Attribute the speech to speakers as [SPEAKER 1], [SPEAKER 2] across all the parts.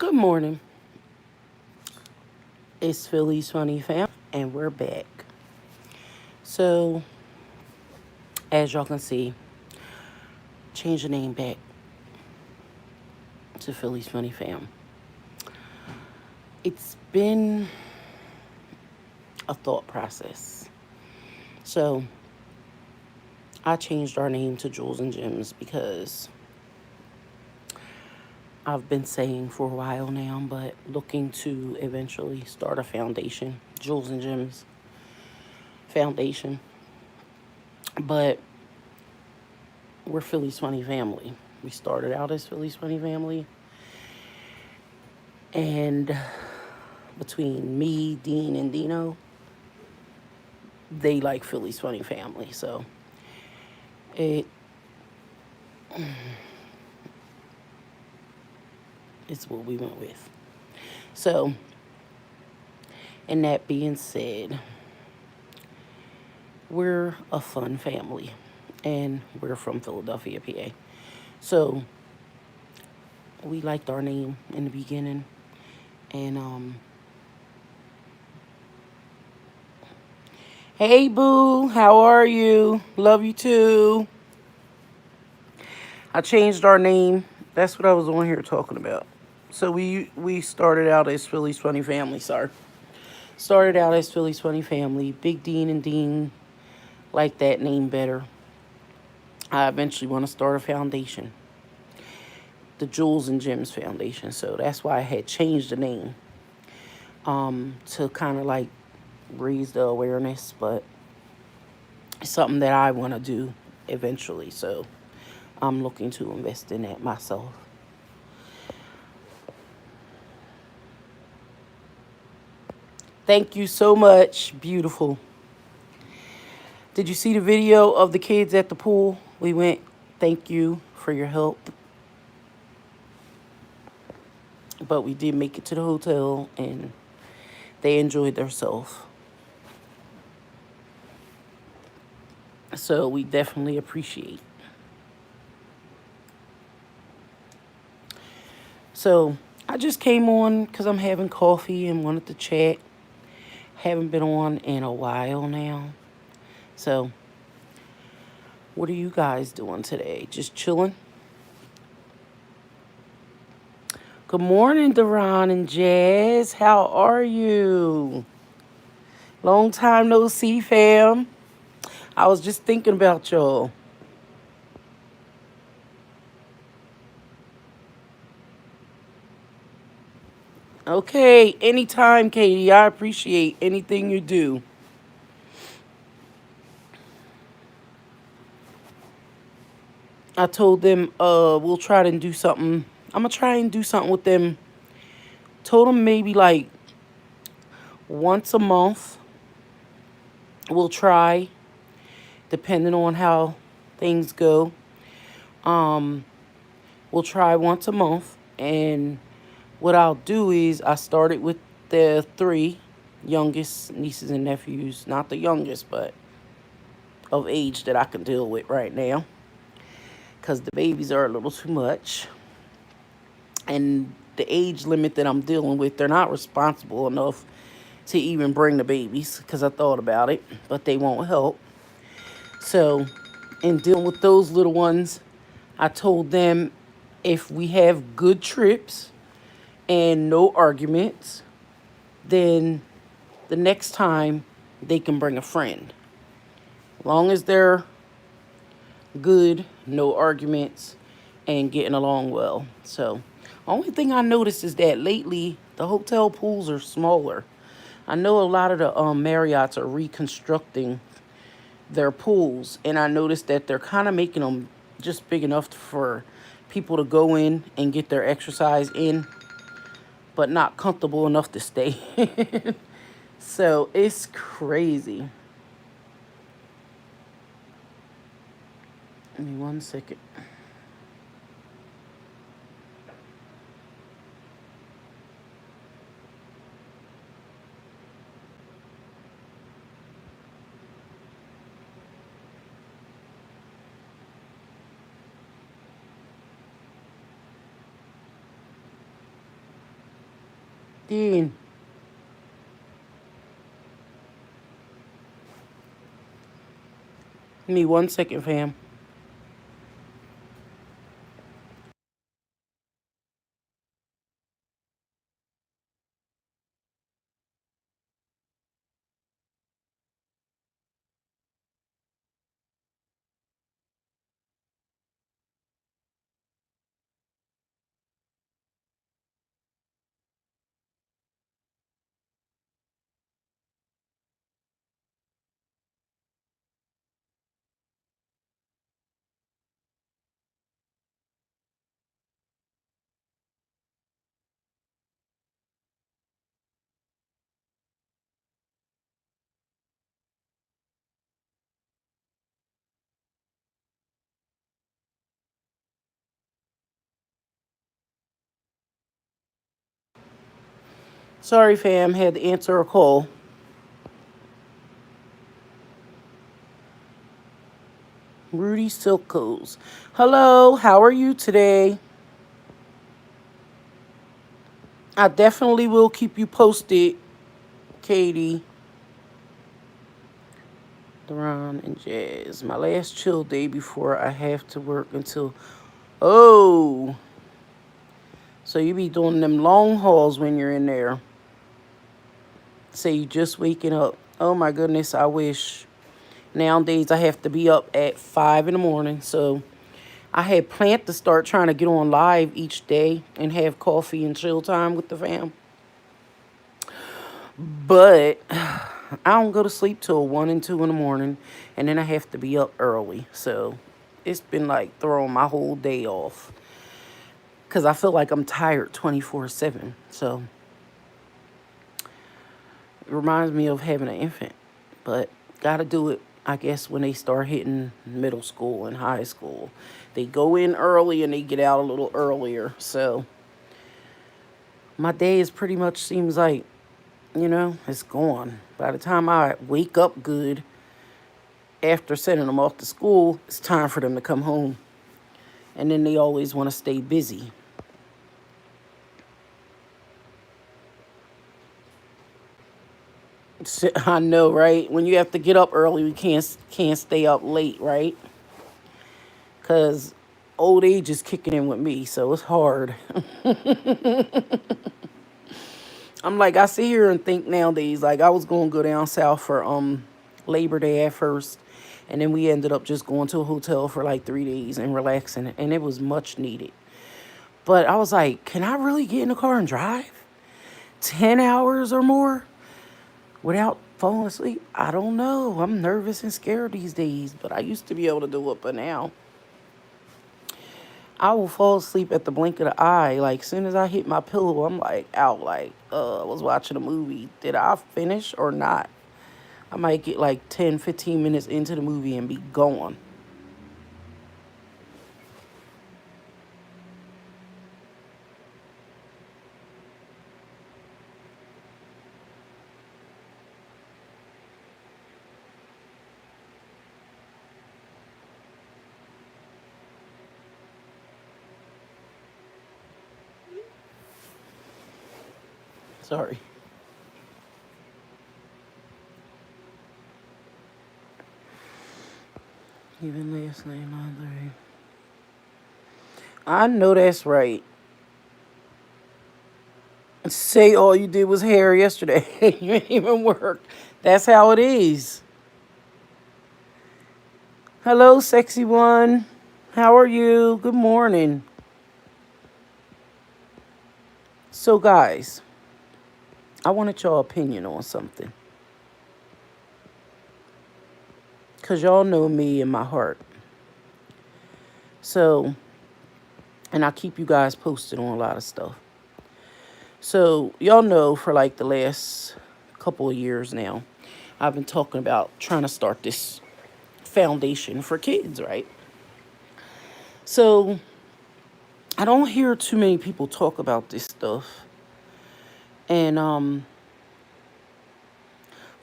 [SPEAKER 1] Good morning. It's Philly's Funny Fam, and we're back. So, as y'all can see, change the name back to Philly's Funny Fam. It's been a thought process. So, I changed our name to Jules and Gems because I've been saying for a while now, but looking to eventually start a foundation, Jules and Gems Foundation. But we're Philly's Funny Family. We started out as Philly's Funny Family. And between me, Dean, and Dino, they like Philly's Funny Family. So it it's what we went with. So, and that being said, we're a fun family. And we're from Philadelphia, PA. So we liked our name in the beginning. And hey boo, how are you? Love you too. I changed our name. That's what I was on here talking about. So we started out as Philly's Funny Family, sorry. Started out as Philly's Funny Family. Big Dean and Dean like that name better. I eventually want to start a foundation. The Jules and Gems Foundation. So that's why I had changed the name. To kind of like raise the awareness, but it's something that I want to do eventually. So I'm looking to invest in that myself. Thank you so much. Beautiful. Did you see the video of the kids at the pool? We went, thank you for your help. But we did make it to the hotel and they enjoyed themselves. So we definitely appreciate. So I just came on because I'm having coffee and wanted to chat. Haven't been on in a while now. So what are you guys doing today? Just chilling? Good morning, Deron and Jazz. How are you? Long time no see, fam. I was just thinking about y'all. Okay, anytime, Katie. I appreciate anything you do. I told them we'll try to do something. I'm gonna try and do something with them. Told them maybe like once a month. We'll try, depending on how things go. Um, we'll try once a month, and what I'll do is I started with the three youngest nieces and nephews, not the youngest, but of age that I can deal with right now, because the babies are a little too much. And the age limit that I'm dealing with, they're not responsible enough to even bring the babies, because I thought about it, but they won't help. So in dealing with those little ones, I told them if we have good trips and no arguments, then the next time they can bring a friend. Long as they're good, no arguments, and getting along well. So, only thing I noticed is that lately the hotel pools are smaller. I know a lot of the Marriotts are reconstructing their pools, and I noticed that they're kind of making them just big enough for people to go in and get their exercise in, but not comfortable enough to stay in. So it's crazy. Give me 1 second. Dean, give me 1 second, fam. Sorry, fam. Had to answer a call. Rudy Silkos. Hello, how are you today? I definitely will keep you posted, Katie, Deron, and Jazz. My last chill day before I have to work until. Oh, so you be doing them long hauls when you're in there. Say you just waking up. Oh my goodness, I wish. Nowadays I have to be up at 5 in the morning, so I had planned to start trying to get on live each day and have coffee and chill time with the fam. But I don't go to sleep till 1 and 2 in the morning, and then I have to be up early. So it's been like throwing my whole day off because I feel like I'm tired 24/7. So it reminds me of having an infant, but gotta do it. I guess when they start hitting middle school and high school, they go in early and they get out a little earlier. So my day is pretty much seems like, it's gone. By the time I wake up good after sending them off to school, it's time for them to come home. And then they always want to stay busy. I know, right? When you have to get up early, we can't stay up late, right? Cause old age is kicking in with me, so it's hard. I'm like, I sit here and think nowadays, like I was gonna go down south for Labor Day at first, and then we ended up just going to a hotel for like 3 days and relaxing, and it was much needed. But I was like, can I really get in the car and drive 10 hours or more without falling asleep? I don't know. I'm nervous and scared these days, but I used to be able to do it, but now I will fall asleep at the blink of the eye. Like, soon as I hit my pillow, I'm like out. Like, I was watching a movie. Did I finish or not? I might get like 10, 15 minutes into the movie and be gone. Sorry. Even last night, Andre. I know that's right. Say all you did was hair yesterday. You didn't even work. That's how it is. Hello, sexy one. How are you? Good morning. So, guys, I wanted your opinion on something. Because y'all know me and my heart. So, and I keep you guys posted on a lot of stuff. So, y'all know for like the last couple of years now, I've been talking about trying to start this foundation for kids, right? So, I don't hear too many people talk about this stuff. And of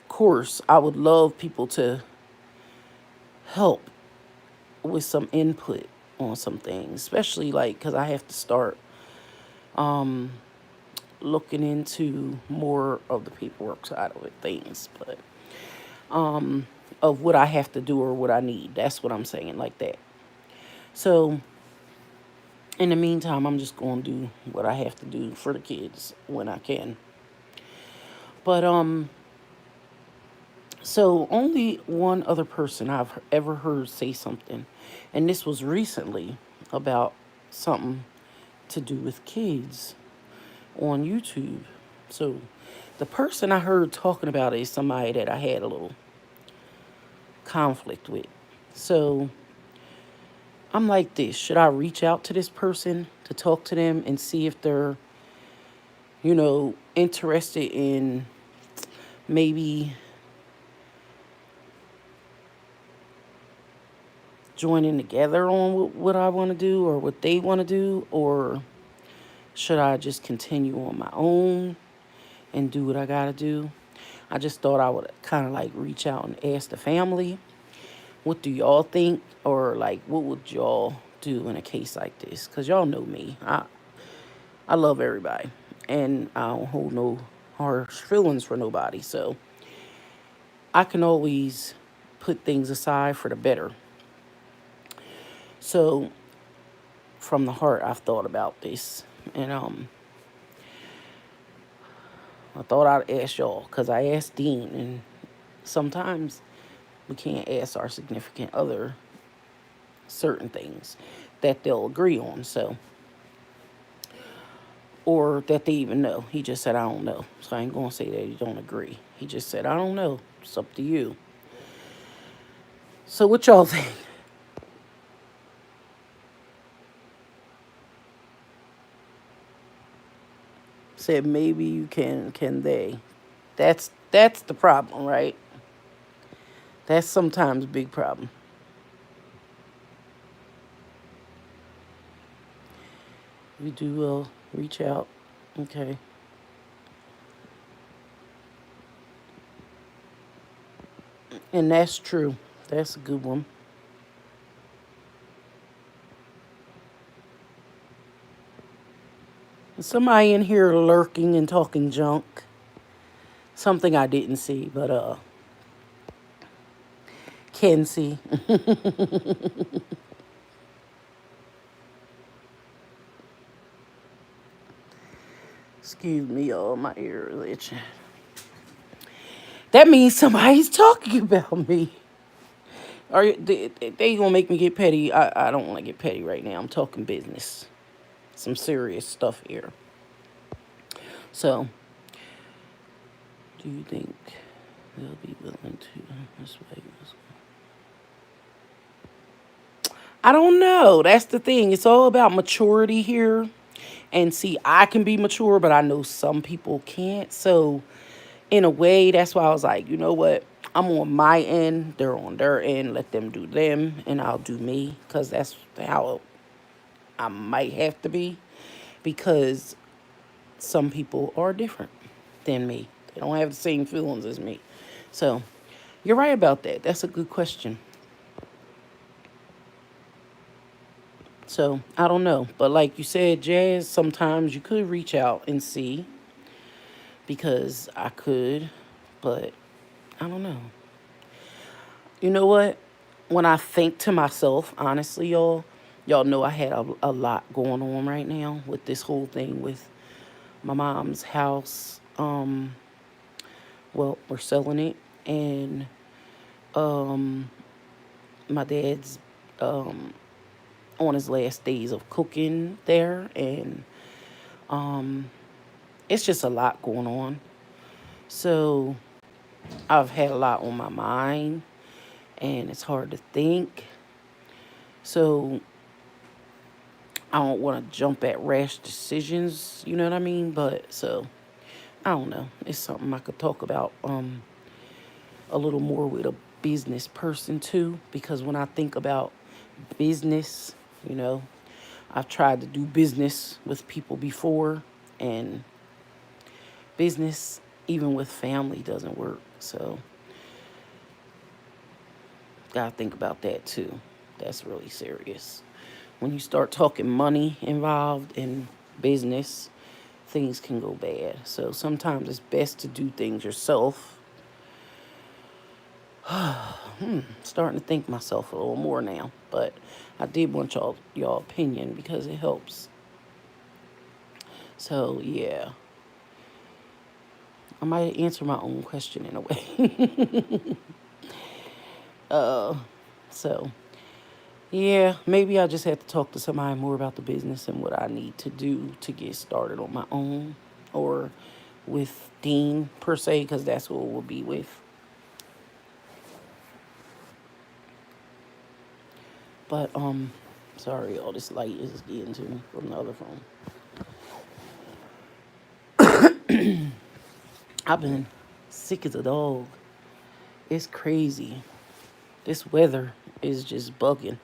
[SPEAKER 1] course, I would love people to help with some input on some things, especially like because I have to start looking into more of the paperwork side of it, things, but of what I have to do or what I need. That's what I'm saying, like that. So in the meantime, I'm just going to do what I have to do for the kids when I can. But so only one other person I've ever heard say something, and this was recently about something to do with kids on YouTube. So the person I heard talking about it is somebody that I had a little conflict with. So I'm like this, should I reach out to this person to talk to them and see if they're, interested in maybe joining together on what I want to do or what they want to do, or should I just continue on my own and do what I got to do? I just thought I would kind of like reach out and ask the family, what do y'all think? Or like, what would y'all do in a case like this? Because y'all know me. I love everybody. And I don't hold no harsh feelings for nobody. So I can always put things aside for the better. So from the heart, I've thought about this. And I thought I'd ask y'all because I asked Dean. And sometimes we can't ask our significant other certain things that they'll agree on. So, or that they even know. He just said, I don't know. So I ain't going to say that he don't agree. He just said, I don't know. It's up to you. So what y'all think? Said maybe you can they. That's the problem, right? That's sometimes a big problem. We do reach out. Okay. And that's true. That's a good one. Somebody in here lurking and talking junk. Something I didn't see, but can see. Excuse me, y'all. My ear is itching. That means somebody's talking about me. They gonna make me get petty? I don't want to get petty right now. I'm talking business. Some serious stuff here. So, do you think they'll be willing to this way? I don't know. That's the thing. It's all about maturity here. And see, I can be mature, but I know some people can't. So, in a way, that's why I was like, you know what? I'm on my end. They're on their end. Let them do them, and I'll do me. Because that's how I might have to be. Because some people are different than me. They don't have the same feelings as me. So, you're right about that. That's a good question. So I don't know. But like you said, Jazz, sometimes you could reach out and see because I could, but I don't know. You know what? When I think to myself, honestly, y'all know I had a lot going on right now with this whole thing with my mom's house. Well, we're selling it, and um, my dad's on his last days of cooking there, and um, it's just a lot going on. So I've had a lot on my mind, and it's hard to think. So I don't want to jump at rash decisions, you know what I mean? But so I don't know. It's something I could talk about a little more with a business person too, because when I think about business, you know, I've tried to do business with people before, and business, even with family, doesn't work. So, gotta think about that too. That's really serious. When you start talking money involved in business, things can go bad. So sometimes it's best to do things yourself. Starting to think myself a little more now, but I did want y'all opinion because it helps. So yeah, I might answer my own question in a way. So yeah, maybe I just have to talk to somebody more about the business and what I need to do to get started on my own, or with Dean per se, because that's who it will be with. But sorry, all this light is getting to me from the other phone. I've been sick as a dog. It's crazy. This weather is just bugging.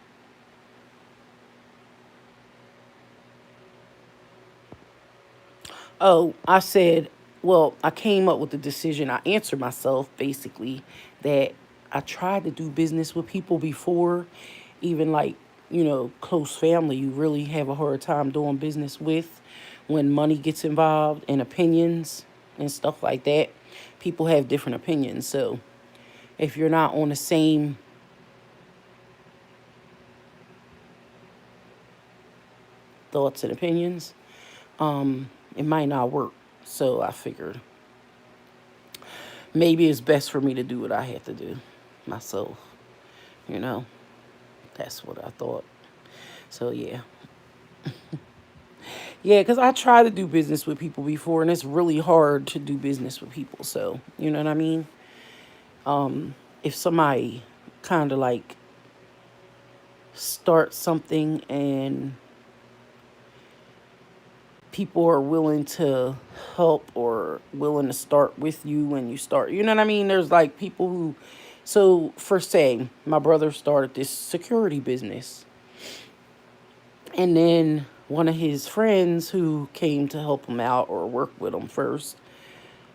[SPEAKER 1] Oh, I said, well, I came up with the decision. I answered myself basically that I tried to do business with people before, even like, close family, you really have a hard time doing business with when money gets involved and opinions and stuff like that. People have different opinions. So if you're not on the same thoughts and opinions, it might not work. So I figured maybe it's best for me to do what I have to do myself. You know, that's what I thought. So yeah. Yeah, because I try to do business with people before, and it's really hard to do business with people. So, you know what I mean? If somebody kind of like starts something and people are willing to help or willing to start with you when you start, you know what I mean? There's like people who, so for say, my brother started this security business. And then one of his friends who came to help him out or work with him first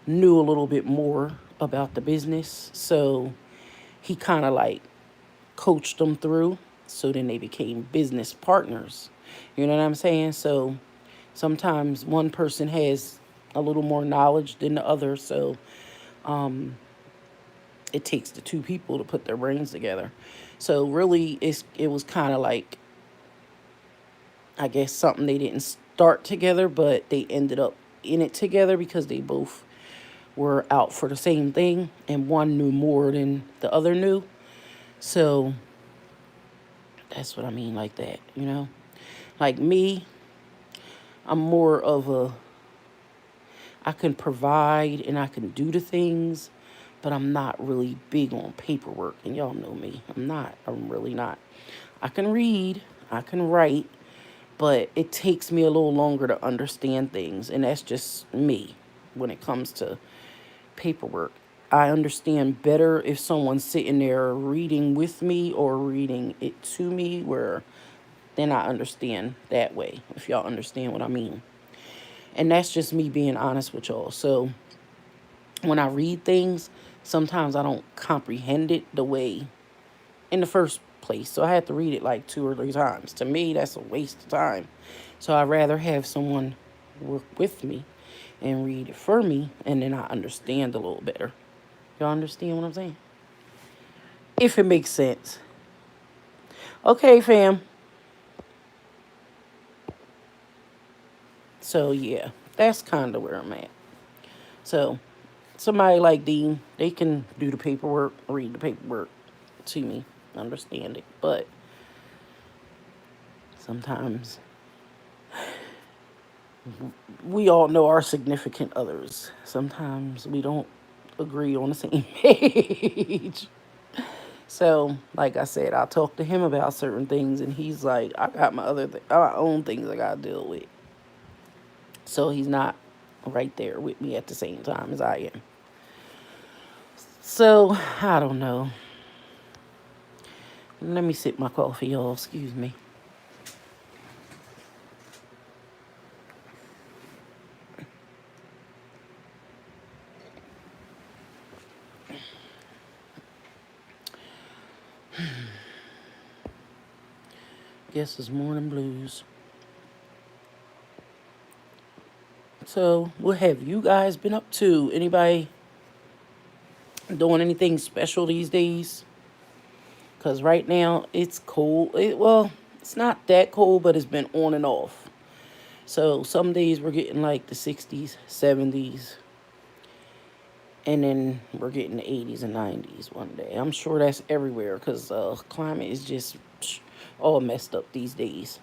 [SPEAKER 1] knew a little bit more about the business. So he kind of like coached them through. So then they became business partners. You know what I'm saying? So sometimes one person has a little more knowledge than the other. So it takes the two people to put their brains together. So really, it was kind of like, I guess, something they didn't start together, but they ended up in it together because they both were out for the same thing, and one knew more than the other knew. So that's what I mean, like that, you know? Like me, I'm more of a, I can provide and I can do the things, but I'm not really big on paperwork. And y'all know me. I'm really not. I can read, I can write, but it takes me a little longer to understand things. And that's just me when it comes to paperwork. I understand better if someone's sitting there reading with me or reading it to me, where then I understand that way, if y'all understand what I mean. And that's just me being honest with y'all. So when I read things, sometimes I don't comprehend it the way in the first place. So I had to read it like 2 or 3 times. To me, that's a waste of time. So I'd rather have someone work with me and read it for me, and then I understand a little better. Y'all understand what I'm saying? If it makes sense. Okay, fam. So yeah, that's kind of where I'm at. So somebody like Dean, they can do the paperwork, read the paperwork to me, understand it. But sometimes we all know our significant others. Sometimes we don't agree on the same page. So, like I said, I talk to him about certain things, and he's like, I got my own things I gotta deal with. So he's not right there with me at the same time as I am. So I don't know. Let me sip my coffee, y'all. Excuse me. Guess it's morning blues. So, what have you guys been up to? Anybody doing anything special these days? Because right now it's cold. Well, it's not that cold, but it's been on and off. So, some days we're getting like the 60s, 70s, and then we're getting the 80s and 90s one day. I'm sure that's everywhere because climate is just all messed up these days.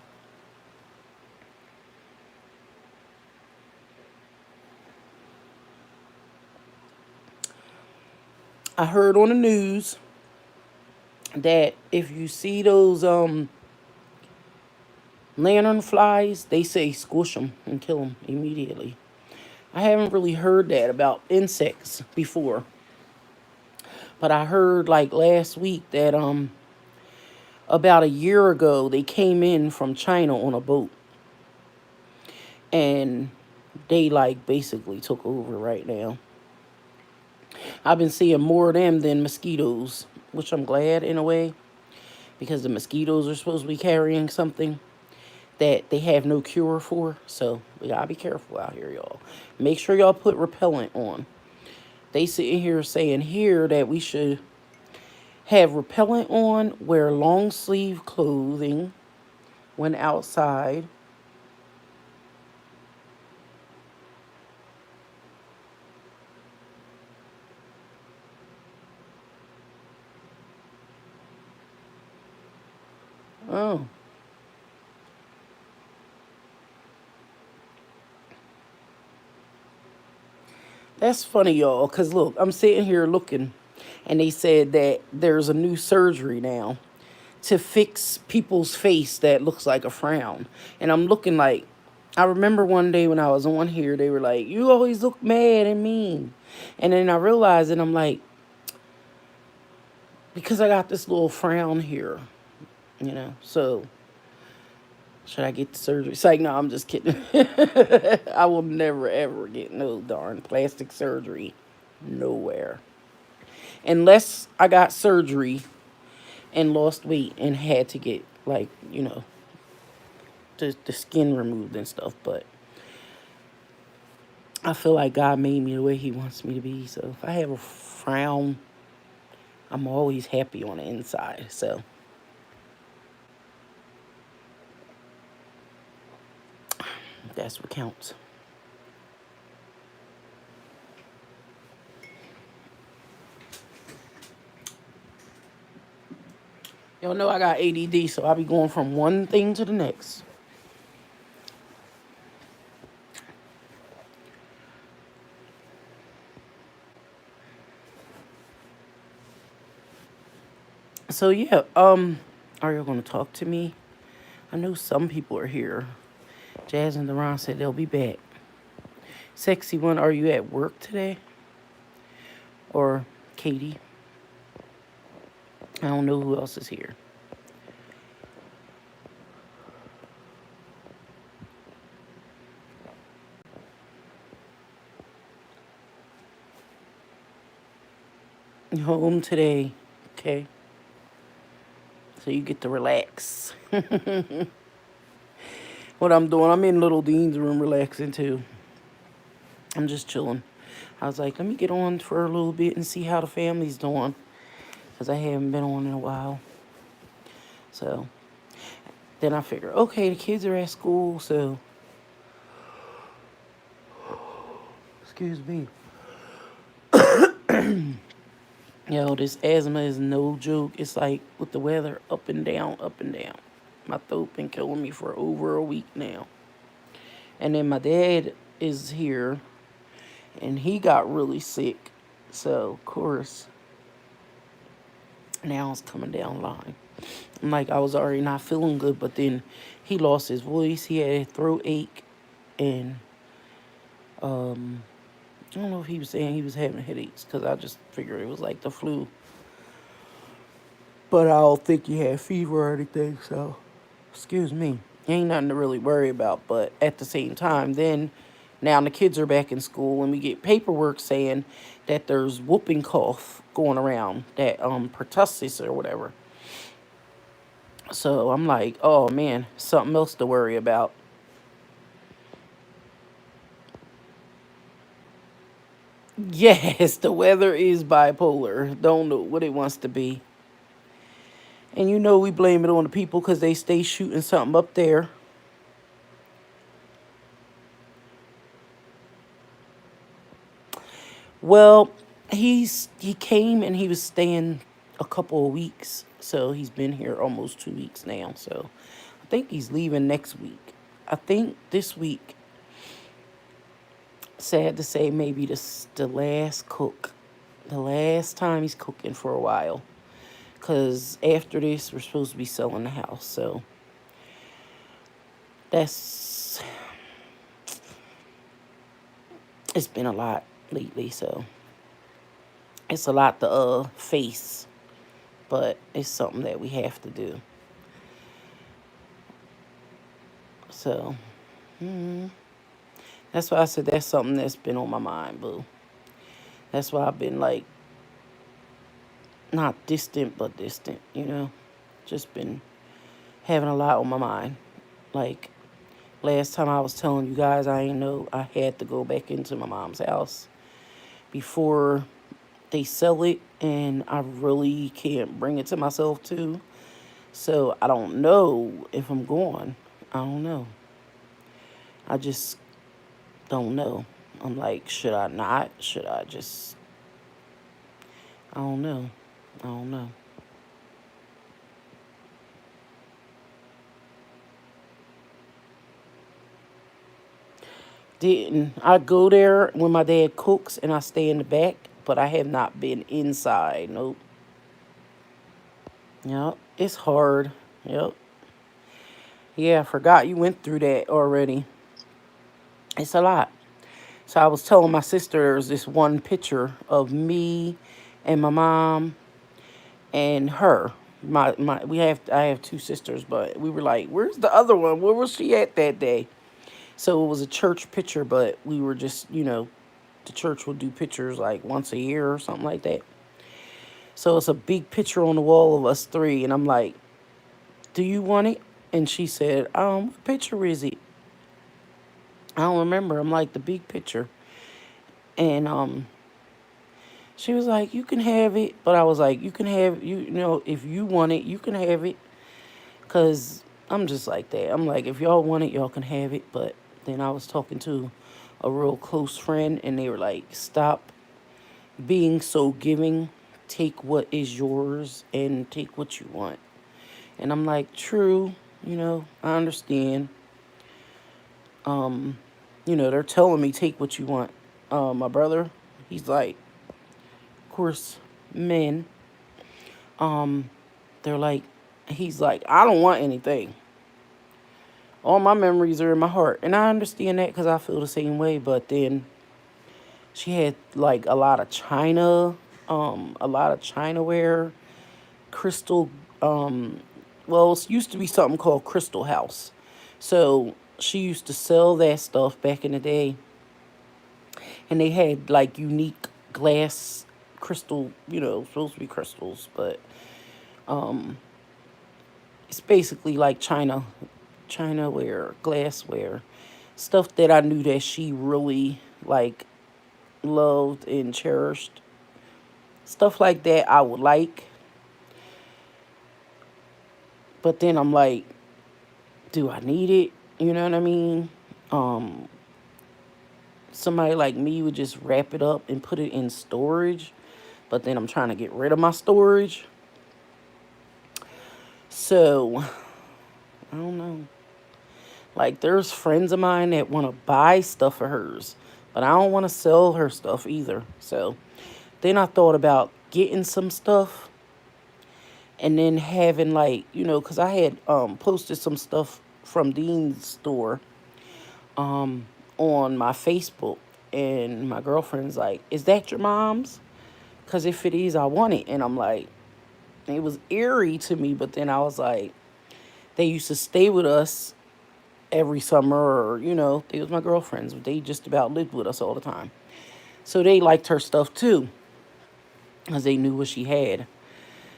[SPEAKER 1] I heard on the news that if you see those lantern flies, they say squish them and kill them immediately. I haven't really heard that about insects before, but I heard like last week that about a year ago they came in from China on a boat and they like basically took over right now. I've been seeing more of them than mosquitoes, which I'm glad in a way because the mosquitoes are supposed to be carrying something that they have no cure for. So we gotta be careful out here, y'all. Make sure y'all put repellent on. They sitting here saying here that we should have repellent on, wear long sleeve clothing when outside. Oh, that's funny, y'all. Cause look, I'm sitting here looking, and they said that there's a new surgery now to fix people's face that looks like a frown. And I'm looking like, I remember one day when I was on here, they were like, "You always look mad and mean," and then I realized, and I'm like, because I got this little frown here, you know. So should I get the surgery? It's like, no, I'm just kidding. I will never ever get no darn plastic surgery, nowhere, unless I got surgery and lost weight and had to get like the skin removed and stuff. But I feel like God made me the way He wants me to be. So if I have a frown, I'm always happy on the inside. So that's what counts. Y'all know I got ADD, so I'll be going from one thing to the next. So yeah, are you gonna talk to me? I know some people are here. Jazz and Deron said they'll be back. Sexy one, are you at work today? Or Katie? I don't know who else is here. You home today, okay? So you get to relax. What I'm doing, I'm in Little Dean's room relaxing too. I'm just chilling. I was like, let me get on for a little bit and see how the family's doing. Because I haven't been on in a while. So then I figure, okay, the kids are at school, so excuse me. Yo, this asthma is no joke. It's like with the weather up and down, up and down. My throat been killing me for over a week now. And then my dad is here and he got really sick. So of course now it's coming down line. I'm like I was already not feeling good, but then he lost his voice. He had a throat ache and um I don't know if he was saying he was having headaches because I just figured it was like the flu. But I don't think he had fever or anything, so excuse me. Ain't nothing to really worry about, but at the same time, then now the kids are back in school and we get paperwork saying that there's whooping cough going around, that pertussis or whatever. So I'm like, oh man, something else to worry about. Yes, the weather is bipolar. Don't know what it wants to be. And you know we blame it on the people because they stay shooting something up there. Well, he came and he was staying a couple of weeks. So he's been here almost 2 weeks now. So I think he's leaving next week. I think this week, sad to say, maybe this the last cook. The last time he's cooking for a while. Because after this, we're supposed to be selling the house. So that's, it's been a lot lately. So it's a lot to face. But it's something that we have to do. So, that's why I said that's something that's been on my mind, boo. That's why I've been like, not distant, but distant, you know? Just been having a lot on my mind. Like, last time I was telling you guys, I ain't know I had to go back into my mom's house before they sell it, and I really can't bring it to myself to. So I don't know if I'm going. I don't know. I just don't know. I'm like, should I not? Should I just? I don't know. I don't know. Didn't I go there when my dad cooks and I stay in the back, but I have not been inside. Nope. Yep. It's hard. Yep. Yeah, I forgot you went through that already. It's a lot. So I was telling my sister there's this one picture of me and my mom and her. My we have I have two sisters, but we were like, where's the other one? Where was she at that day? So it was a church picture, but we were just, the church would do pictures like once a year or something like that. So it's a big picture on the wall of us three, and I'm like, "Do you want it?" And she said, "What picture is it?" I don't remember. I'm like, the big picture, and she was like, "You can have it," but I was like, "You can have you know if you want it, you can have it," cause I'm just like that. I'm like, if y'all want it, y'all can have it. But then I was talking to a real close friend, and they were like, "Stop being so giving. Take what is yours and take what you want." And I'm like, true, I understand. Um, they're telling me take what you want. My brother, he's like, of course, men. Um, they're like, he's like, I don't want anything. All my memories are in my heart, and I understand that because I feel the same way. But then she had like a lot of china ware, crystal. Um, well, it used to be something called Crystal House. So she used to sell that stuff back in the day, and they had like unique glass crystal, supposed to be crystals, but it's basically like china ware, glassware, stuff that I knew that she really like loved and cherished. Stuff like that I would like, but then I'm like, do I need it? You know what I mean? Um, Somebody like me would just wrap it up and put it in storage, but then I'm trying to get rid of my storage. So, I don't know. Like, there's friends of mine that want to buy stuff of hers, but I don't want to sell her stuff either. So, then I thought about getting some stuff and then having, like, because I had posted some stuff from Dean's store on my Facebook, and my girlfriend's like, "Is that your mom's? Because if it is, I want it." And I'm like, it was eerie to me, but then I was like, they used to stay with us every summer, or, they was my girlfriends. They just about lived with us all the time. So they liked her stuff too, because they knew what she had.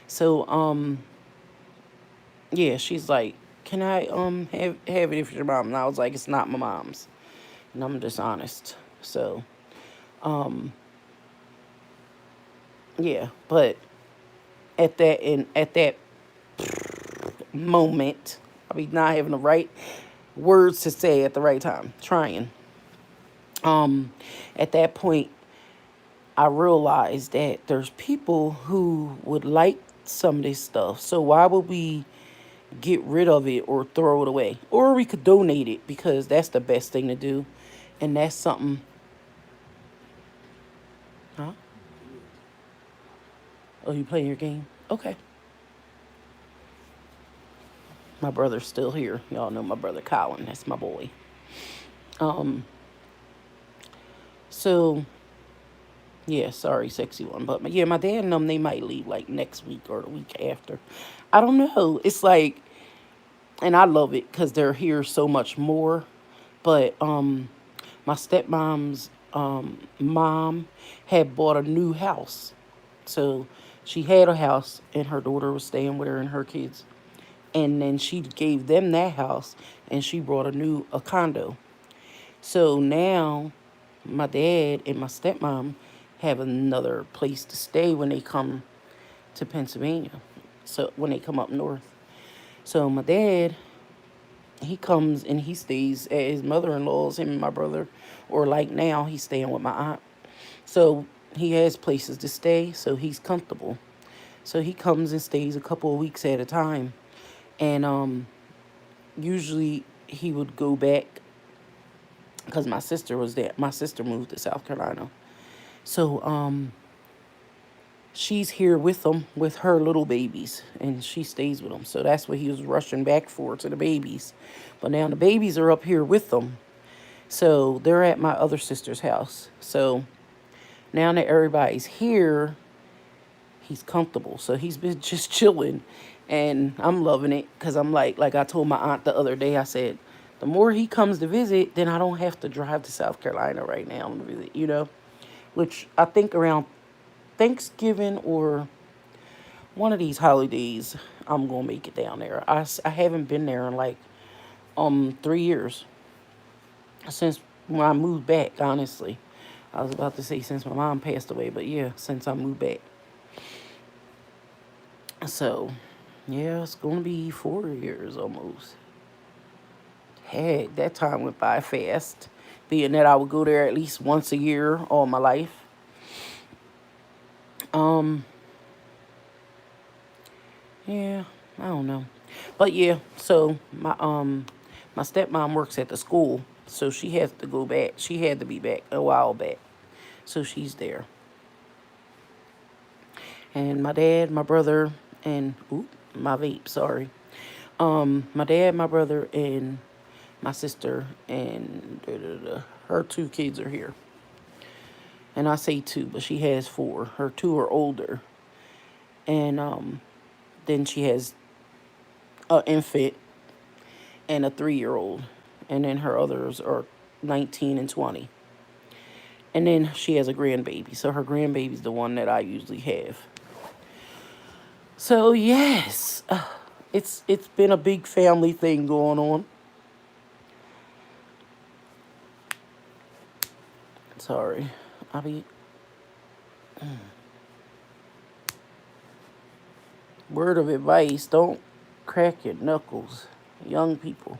[SPEAKER 1] So, yeah, she's like, "Can I have it if it's your mom?" And I was like, "It's not my mom's." And I'm just honest. So, Yeah, but at that moment, I be not having the right words to say at the right time. Trying. Um, at that point, I realized that there's people who would like some of this stuff. So why would we get rid of it or throw it away? Or we could donate it because that's the best thing to do. And that's something. Huh? Oh, you playing your game? Okay. My brother's still here. Y'all know my brother Colin. That's my boy. Um. So yeah, sorry, sexy one. But yeah, my dad and them, they might leave like next week or the week after. I don't know. It's like, and I love it because they're here so much more. But my stepmom's mom had bought a new house, so she had a house, and her daughter was staying with her and her kids. And then she gave them that house, and she brought a condo. So now my dad and my stepmom have another place to stay when they come to Pennsylvania. So when they come up north. So my dad, he comes and he stays at his mother-in-law's, him and my brother, or like now he's staying with my aunt. So he has places to stay, so he's comfortable. So he comes and stays a couple of weeks at a time. And usually he would go back because my sister was there. My sister moved to South Carolina. So she's here with them with her little babies, and she stays with them. So that's what he was rushing back for, to the babies. But now the babies are up here with them. So they're at my other sister's house. So now that everybody's here, he's comfortable. So he's been just chilling, and I'm loving it because I'm like I told my aunt the other day, I said, the more he comes to visit, then I don't have to drive to South Carolina right now to visit, which I think around Thanksgiving or one of these holidays, I'm gonna make it down there. I haven't been there in like 3 years since when I moved back. Honestly, I was about to say since my mom passed away, but yeah, since I moved back. So yeah, it's gonna be 4 years almost. Heck, that time went by fast. Being that I would go there at least once a year all my life. Um, yeah, I don't know. But yeah, so my stepmom works at the school, so she has to go back. She had to be back a while back. So she's there. And my dad, my brother, and my vape, sorry. My dad, my brother, and my sister, and her two kids are here. And I say two, but she has four. Her two are older. And then she has an infant and a 3 year old. And then her others are 19 and 20. And then she has a grandbaby. So her grandbaby's the one that I usually have. So yes, it's been a big family thing going on. Sorry, I be word of advice: don't crack your knuckles, young people.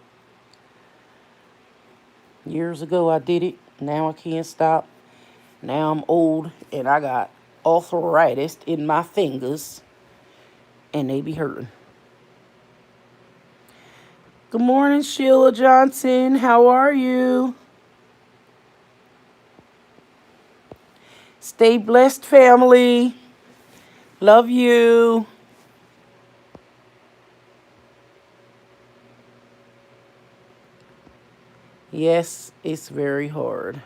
[SPEAKER 1] Years ago I did it. Now I can't stop. Now I'm old and I got arthritis in my fingers, and they be hurting. Good morning, Sheila Johnson. How are you? Stay blessed, family. Love you. Yes, it's very hard.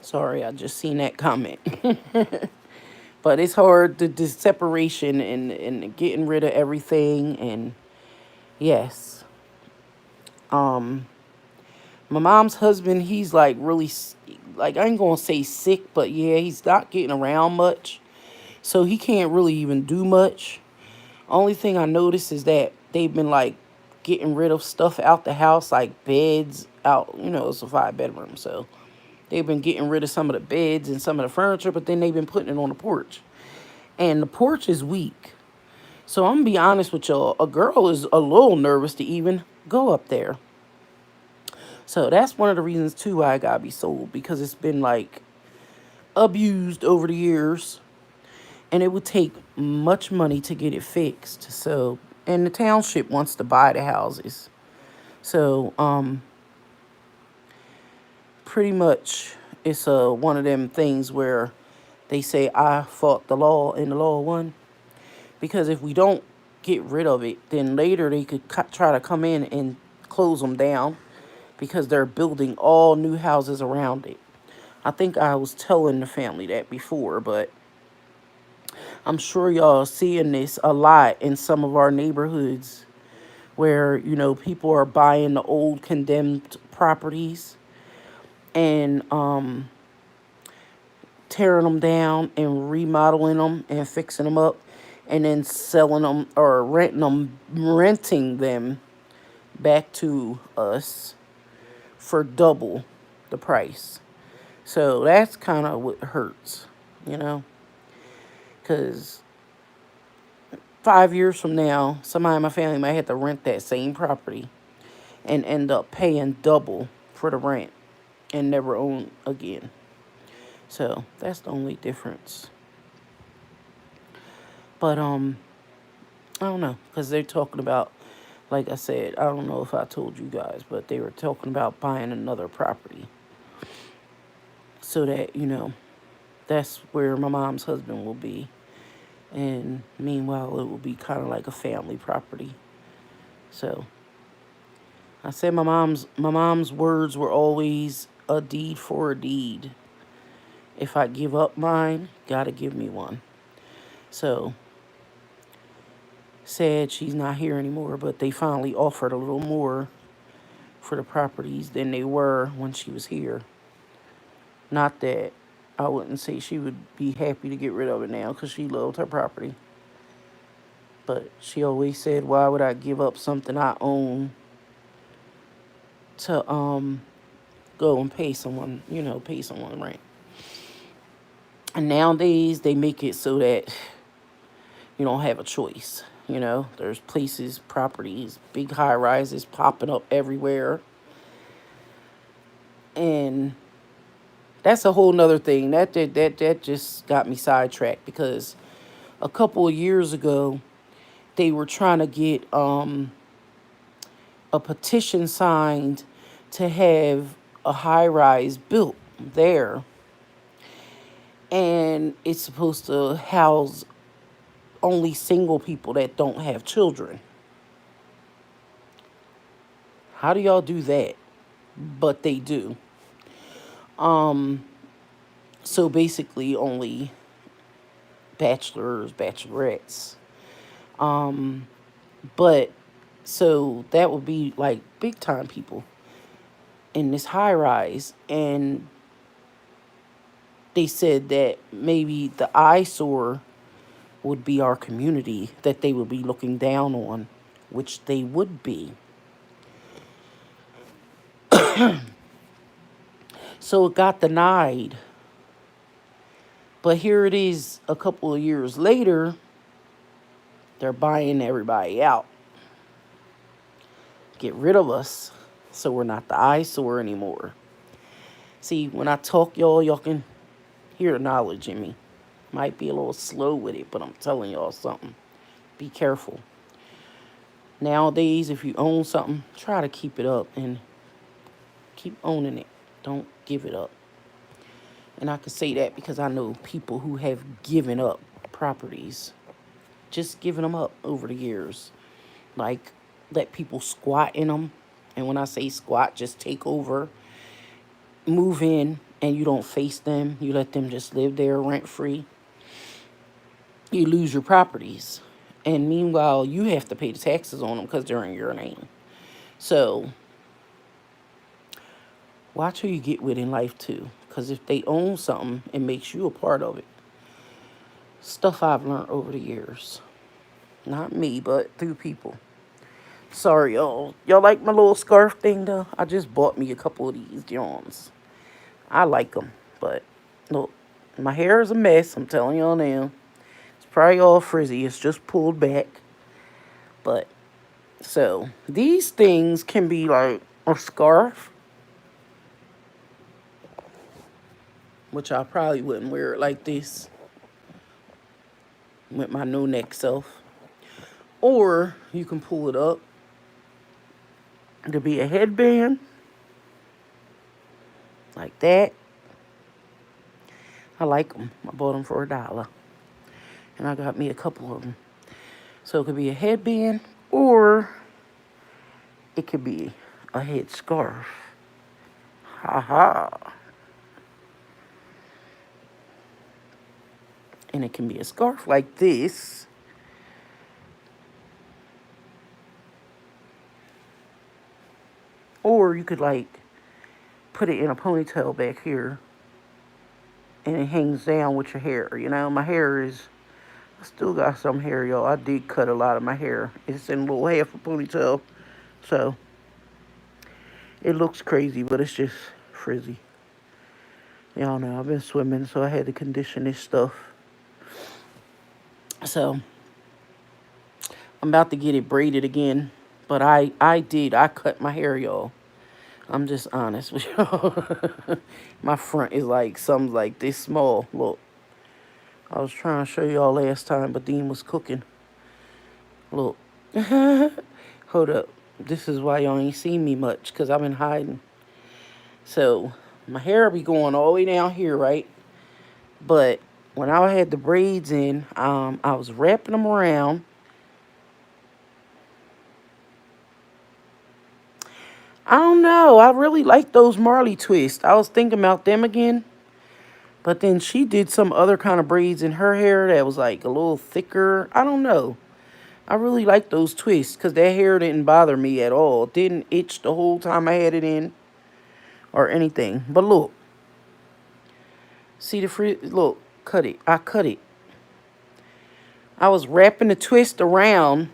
[SPEAKER 1] Sorry, I just seen that comment. But it's hard, the separation and getting rid of everything. And yes, um, my mom's husband, he's like really, like, I ain't gonna say sick, but yeah, he's not getting around much. So he can't really even do much. Only thing I noticed is that they've been like getting rid of stuff out the house, like beds out, it's a 5 bedroom. So They've been getting rid of some of the beds and some of the furniture, but then they've been putting it on the porch. And the porch is weak. So I'm going to be honest with y'all. A girl is a little nervous to even go up there. So that's one of the reasons, too, why I got to be sold. Because it's been, like, abused over the years. And it would take much money to get it fixed. So, and the township wants to buy the houses. So, pretty much it's one of them things where they say I fought the law and the law won. Because if we don't get rid of it, then later they could try to come in and close them down because they're building all new houses around it. I think I was telling the family that before, but I'm sure y'all are seeing this a lot in some of our neighborhoods where, you know, people are buying the old condemned properties and tearing them down and remodeling them and fixing them up and then selling them or renting them back to us for double the price. So that's kind of what hurts, you know, because 5 years from now, somebody in my family might have to rent that same property and end up paying double for the rent and never own again. So that's the only difference. But I don't know, because they're talking about, like I said, I don't know if I told you guys, but they were talking about buying another property so that, you know, that's where my mom's husband will be. And meanwhile, it will be kind of like a family property. So I said my mom's words were always a deed for a deed. If I give up mine, gotta give me one. So sad she's not here anymore, but they finally offered a little more for the properties than they were when she was here. Not that I wouldn't say she would be happy to get rid of it now because she loved her property. But she always said, why would I give up something I own to go and pay someone, you know, pay someone rent. And nowadays they make it so that you don't have a choice. You know, there's places, properties, big high rises popping up everywhere. And that's a whole nother thing. That just got me sidetracked because a couple of years ago they were trying to get a petition signed to have a high rise built there. And it's supposed to house only single people that don't have children. How do y'all do that? But they do. So basically only bachelors, bachelorettes. But so that would be like big time people in this high rise. And they said that maybe the eyesore would be our community that they would be looking down on, which they would be. So it got denied. But here it is a couple of years later, they're buying everybody out. Get rid of us so we're not the eyesore anymore. See, when I talk, y'all can hear the knowledge in me. Might be a little slow with it, but I'm telling y'all something. Be careful. Nowadays, if you own something, try to keep it up and keep owning it. Don't give it up. And I can say that because I know people who have given up properties. Just giving them up over the years. Like, let people squat in them. And when I say squat, just take over, move in, and you don't face them. You let them just live there rent-free. You lose your properties. And meanwhile, you have to pay the taxes on them because they're in your name. So watch who you get with in life, too. Because if they own something, it makes you a part of it. Stuff I've learned over the years. Not me, but through people. Sorry, y'all. Y'all like my little scarf thing, though? I just bought me a couple of these Johns. I like them, but look, my hair is a mess. I'm telling y'all now. It's probably all frizzy. It's just pulled back. But so these things can be like a scarf, which I probably wouldn't wear it like this with my no neck self. Or you can pull it up to be a headband like that. I like them. I bought them for $1. And I got me a couple of them. So it could be a headband or it could be a head scarf. Ha ha. And it can be a scarf like this. Or you could like put it in a ponytail back here. And it hangs down with your hair. You know, my hair is, I still got some hair, y'all. I did cut a lot of my hair. It's in a little half a ponytail. So it looks crazy, but it's just frizzy. Y'all know I've been swimming, so I had to condition this stuff. So I'm about to get it braided again. But I cut my hair, y'all. I'm just honest with y'all. My front is like something like this small. Look. I was trying to show y'all last time, but Dean was cooking. Look. Hold up. This is why y'all ain't seen me much, because I've been hiding. So, my hair be going all the way down here, right? But when I had the braids in, I was wrapping them around. I don't know. I really like those Marley twists. I was thinking about them again. But then she did some other kind of braids in her hair that was like a little thicker. I don't know. I really like those twists because that hair didn't bother me at all. It didn't itch the whole time I had it in or anything. But look. See the frizz? Look. Cut it. I cut it. I was wrapping the twist around.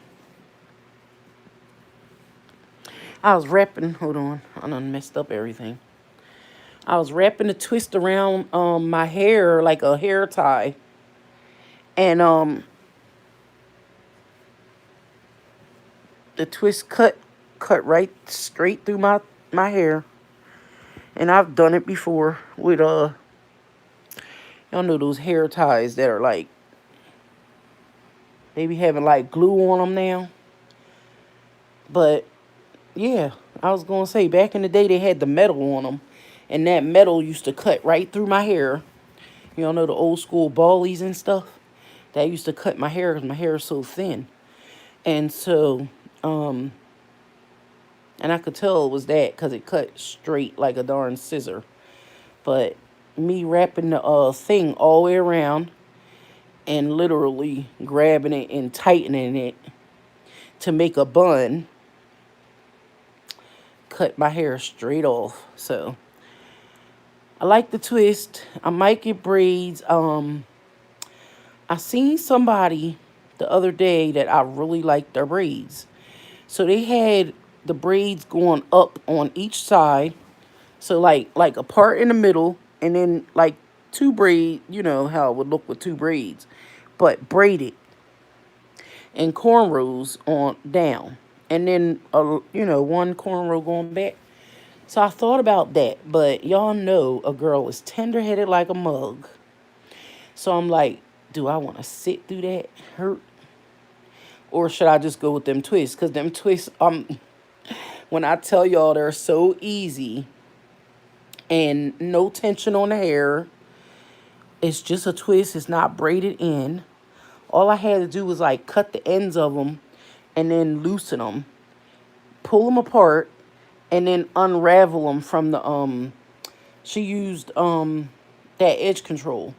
[SPEAKER 1] Hold on. I done messed up everything. I was wrapping the twist around my hair like a hair tie. And the twist cut right straight through my hair. And I've done it before with y'all know those hair ties that are like they be having like glue on them now. But yeah, I was gonna say back in the day they had the metal on them, and that metal used to cut right through my hair. You all know the old school ballies and stuff that used to cut my hair because my hair is so thin. And so and I could tell it was that because it cut straight like a darn scissor. But me wrapping the thing all the way around and literally grabbing it and tightening it to make a bun cut my hair straight off. So I like the twist. I might get braids. I seen somebody the other day that I really liked their braids. So they had the braids going up on each side. So like a part in the middle and then like two braids, you know how it would look with two braids, but braided and cornrows on down. And then one cornrow going back. So I thought about that, but y'all know a girl is tender-headed like a mug. So I'm like, do I want to sit through that hurt? Or should I just go with them twists? Because them twists, when I tell y'all they're so easy and no tension on the hair. It's just a twist. It's not braided in. All I had to do was like cut the ends of them and then loosen them. Pull them apart and then unravel them from the, she used that edge control.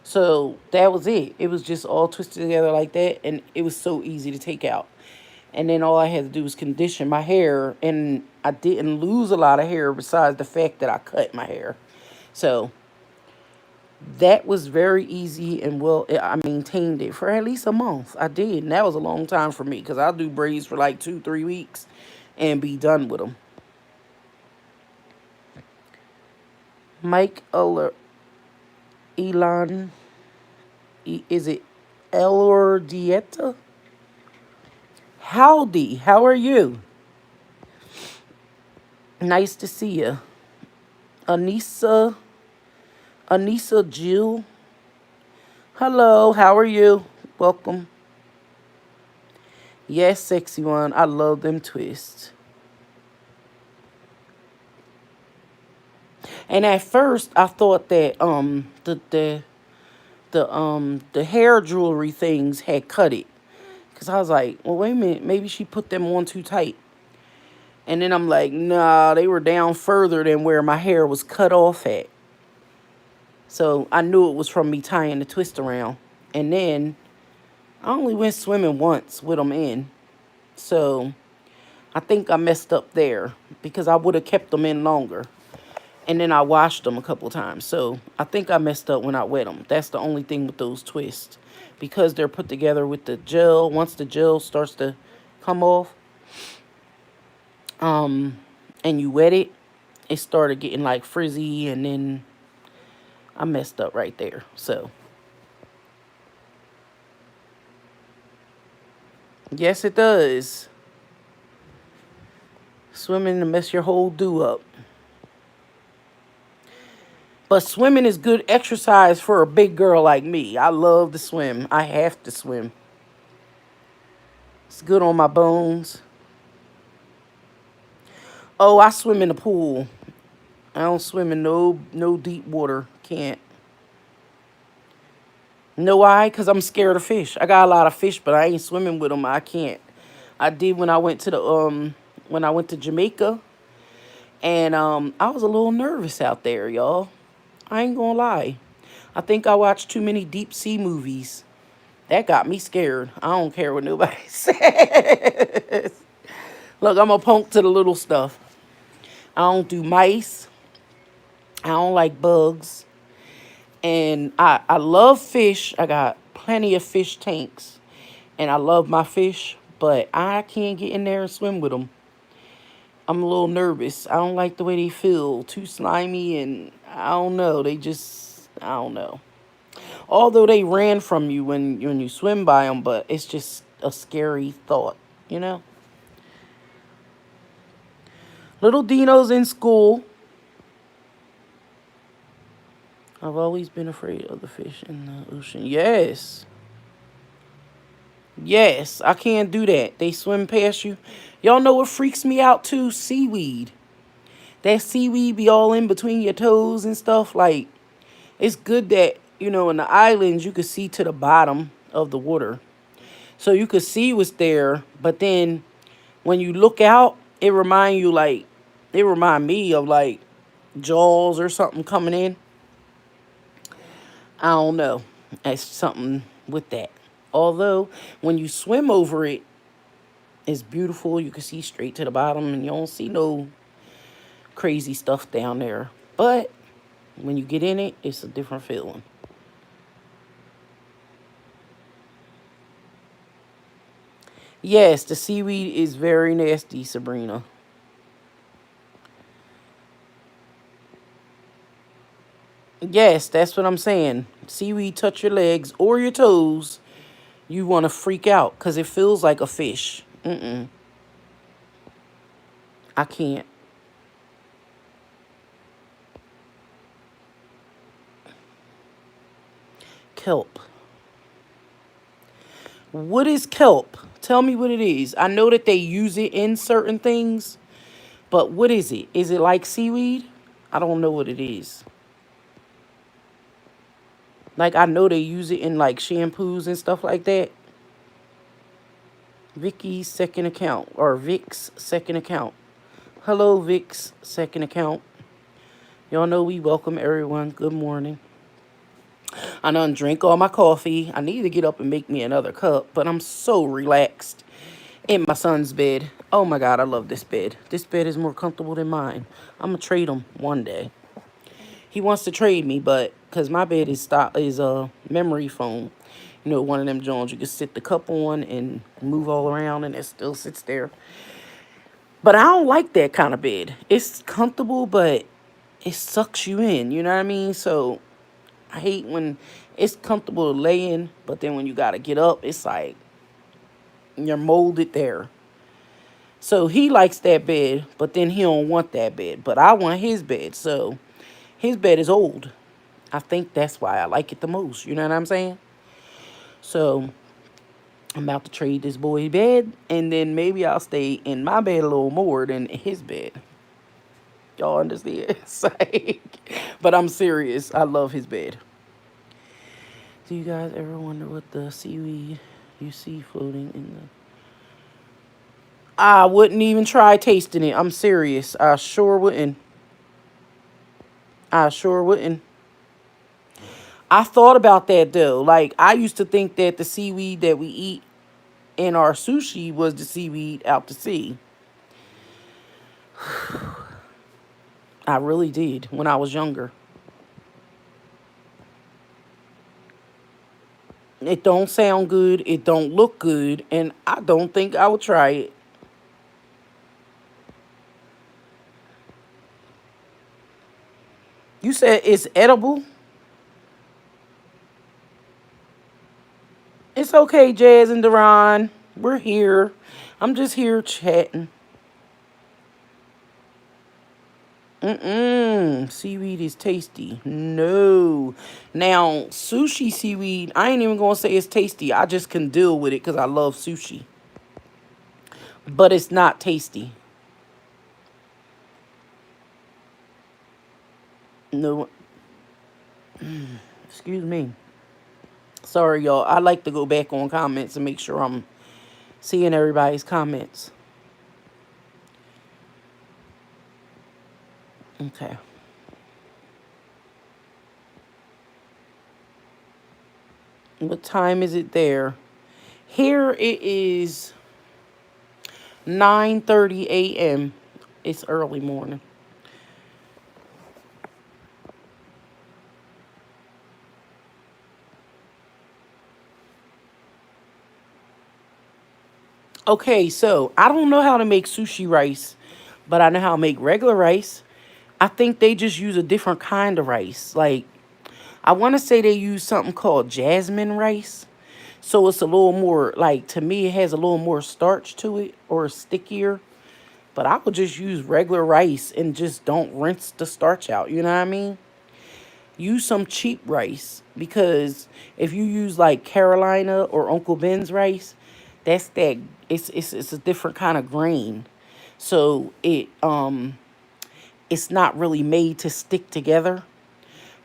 [SPEAKER 1] So that was it. It was just all twisted together like that, and it was so easy to take out. And then all I had to do was condition my hair, and I didn't lose a lot of hair besides the fact that I cut my hair. So that was very easy, and well, I maintained it for at least a month. I did, and that was a long time for me because I'll do braids for like 2-3 weeks and be done with them. Mike Elon, is it Elor Dieta? Howdy, how are you? Nice to see you. Anissa, Anissa Jill. Hello, how are you? Welcome. Yes, sexy one. I love them twists. And at first, I thought that the hair jewelry things had cut it, cause I was like, well, wait a minute, maybe she put them on too tight. And then I'm like, nah, they were down further than where my hair was cut off at. So I knew it was from me tying the twist around. And then I only went swimming once with them in. So I think I messed up there because I would have kept them in longer. And then I washed them a couple times. So I think I messed up when I wet them. That's the only thing with those twists. Because they're put together with the gel. Once the gel starts to come off, and you wet it, it started getting like frizzy, and then I messed up right there. So yes, it does. Swimming to mess your whole do up. But swimming is good exercise for a big girl like me. I love to swim. I have to swim. It's good on my bones. Oh, I swim in the pool. I don't swim in no deep water. Can't. Know why? Because I'm scared of fish. I got a lot of fish, but I ain't swimming with them. I can't. I did when I went to Jamaica, and I was a little nervous out there, y'all. I ain't gonna lie. I think I watched too many deep sea movies. That got me scared. I don't care what nobody says. Look, I'm a punk to the little stuff. I don't do mice. I don't like bugs. And I love fish. I got plenty of fish tanks. And I love my fish. But I can't get in there and swim with them. I'm a little nervous. I don't like the way they feel. Too slimy, and I don't know. I don't know. Although they ran from you when you swim by them, but it's just a scary thought, you know? Little Dino's in school. I've always been afraid of the fish in the ocean. Yes. Yes, I can't do that. They swim past you. Y'all know what freaks me out too? Seaweed. That seaweed be all in between your toes and stuff. Like, it's good that, in the islands, you could see to the bottom of the water. So you could see what's there. But then when you look out, it remind me of like Jaws or something coming in. I don't know. That's something with that. Although, when you swim over it, it's beautiful. You can see straight to the bottom and you don't see no crazy stuff down there. But when you get in it, it's a different feeling. Yes, the seaweed is very nasty, Sabrina. Yes, that's what I'm saying. Seaweed touch your legs or your toes, you want to freak out because it feels like a fish. I can't. Kelp. What is kelp? Tell me what it is. I know that they use it in certain things, but what is it? Is it like seaweed? I don't know what it is. Like, I know they use it in like shampoos and stuff like that. Vicky's second account, or Vic's second account. Hello, Vic's second account. Y'all know we welcome everyone. Good morning. I done drink all my coffee. I need to get up and make me another cup, but I'm so relaxed in my son's bed. Oh my God, I love this bed. This bed is more comfortable than mine. I'm gonna trade him one day. He wants to trade me, but because my bed is a memory foam. One of them Jones you can sit the cup on and move all around, and it still sits there. But I don't like that kind of bed. It's comfortable, but it sucks you in, you know what I mean? So I hate when it's comfortable to lay in, but then when you gotta get up, it's like you're molded there. So he likes that bed, but then he don't want that bed. But I want his bed. So his bed is old. I think that's why I like it the most. You know what I'm saying? So I'm about to trade this boy's bed, and then maybe I'll stay in my bed a little more than his bed. Y'all understand? It's like, but I'm serious. I love his bed. Do you guys ever wonder what the seaweed you see floating in the... I wouldn't even try tasting it. I'm serious. I sure wouldn't. I sure wouldn't. I thought about that though. Like, I used to think that the seaweed that we eat in our sushi was the seaweed out to sea. I really did when I was younger. It don't sound good. It don't look good. And I don't think I would try it. You said it's edible? It's okay, Jazz and Duran. We're here. I'm just here chatting. Mm-mm. Seaweed is tasty. No. Now, sushi seaweed, I ain't even going to say it's tasty. I just can deal with it because I love sushi. But it's not tasty. No. Excuse me. Sorry, y'all. I like to go back on comments and make sure I'm seeing everybody's comments. Okay. What time is it there? Here it is 9:30 a.m. It's early morning. Okay, so I don't know how to make sushi rice, but I know how to make regular rice. I think they just use a different kind of rice. Like, I want to say they use something called jasmine rice. So it's a little more, like, to me, it has a little more starch to it or stickier. But I would just use regular rice and just don't rinse the starch out. You know what I mean? Use some cheap rice because if you use like Carolina or Uncle Ben's rice, that's that it's a different kind of grain. So it's not really made to stick together.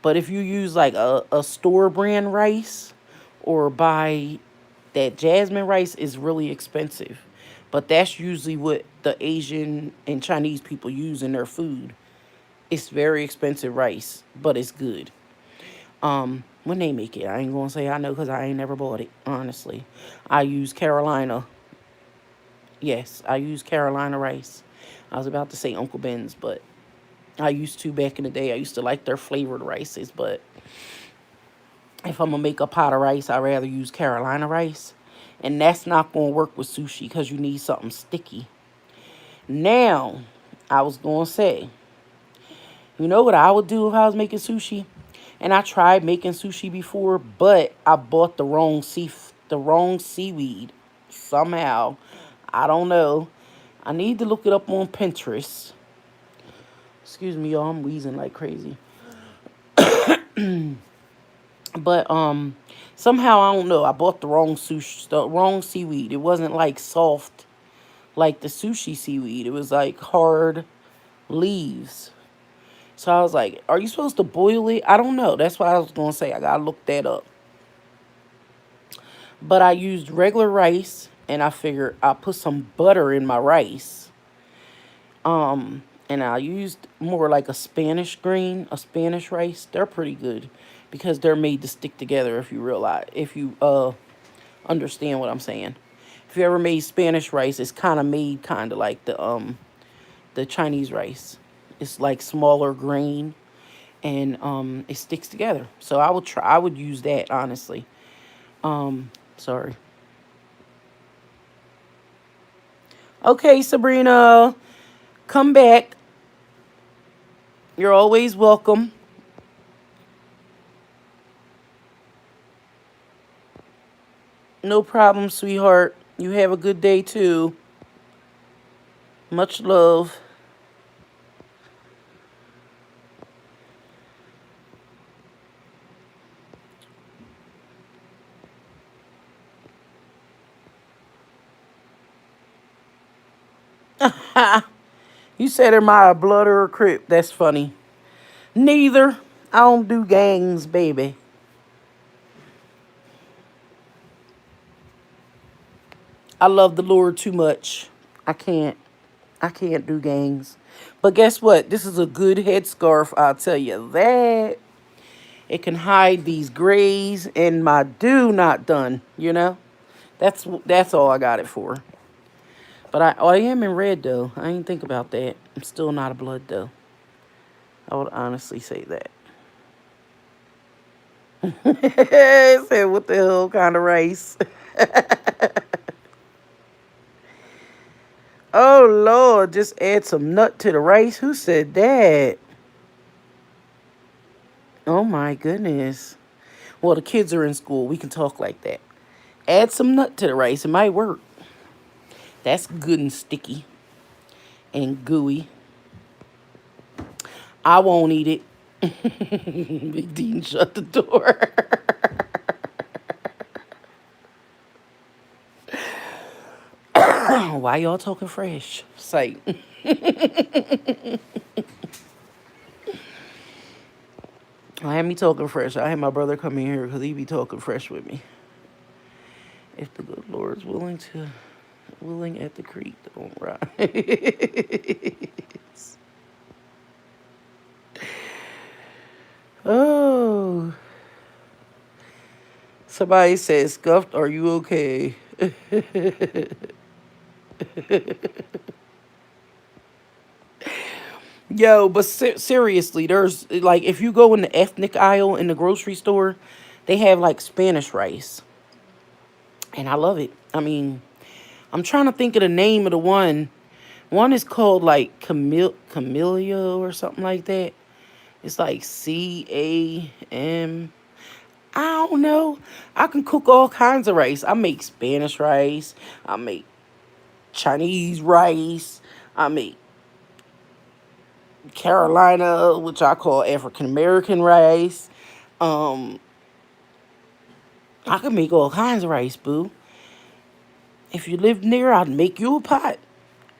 [SPEAKER 1] But if you use like a store brand rice or buy that jasmine rice is really expensive. But that's usually what the Asian and Chinese people use in their food. It's very expensive rice, but it's good. When they make it, I ain't gonna say I know because I ain't never bought it, honestly. I use Carolina. Yes, I use Carolina rice. I was about to say Uncle Ben's, but I used to back in the day. I used to like their flavored rices, but if I'm gonna make a pot of rice, I'd rather use Carolina rice. And that's not gonna work with sushi because you need something sticky. Now, I was gonna say, you know what I would do if I was making sushi? And I tried making sushi before, but I bought the wrong seaweed somehow. I don't know. I need to look it up on Pinterest. Excuse me, y'all. I'm wheezing like crazy. But somehow I don't know. I bought the wrong seaweed. It wasn't like soft like the sushi seaweed. It was like hard leaves. So I was like, are you supposed to boil it? I don't know. That's what I was going to say. I got to look that up. But I used regular rice and I figured I'll put some butter in my rice. And I used more like a Spanish rice. They're pretty good because they're made to stick together if you understand what I'm saying. If you ever made Spanish rice, it's kind of made kind of like the Chinese rice. It's like smaller grain and it sticks together. So I would use that honestly. Sorry. Okay, Sabrina, come back. You're always welcome. No problem, sweetheart. You have a good day too. Much love. You said, am I a blood or a crip? That's funny. Neither. I don't do gangs, baby. I love the Lord too much. I can't. I can't do gangs. But guess what? This is a good headscarf, I'll tell you that. It can hide these grays and my do not done, you know? That's all I got it for. But I am in red though. I ain't think about that. I'm still not a blood though. I would honestly say that. Said what the hell kind of race? Oh Lord, just add some nut to the rice. Who said that? Oh my goodness. Well, the kids are in school. We can talk like that. Add some nut to the rice. It might work. That's good and sticky and gooey. I won't eat it. Big Dean shut the door. Why y'all talking fresh? Say. I had me talking fresh. I had my brother come in here because he be talking fresh with me. If the good Lord's willing at the creek, don't rise. Oh. Somebody says, Scuffed, are you okay? Yo, but seriously, there's like if you go in the ethnic aisle in the grocery store, they have like Spanish rice, and I love it. I mean, I'm trying to think of the name of the one. One is called like Camellia or something like that. It's like CAM. I don't know. I can cook all kinds of rice. I make Spanish rice. I make Chinese rice. I make Carolina, which I call African American rice. Um, I can make all kinds of rice, boo. If you live near, I'd make you a pot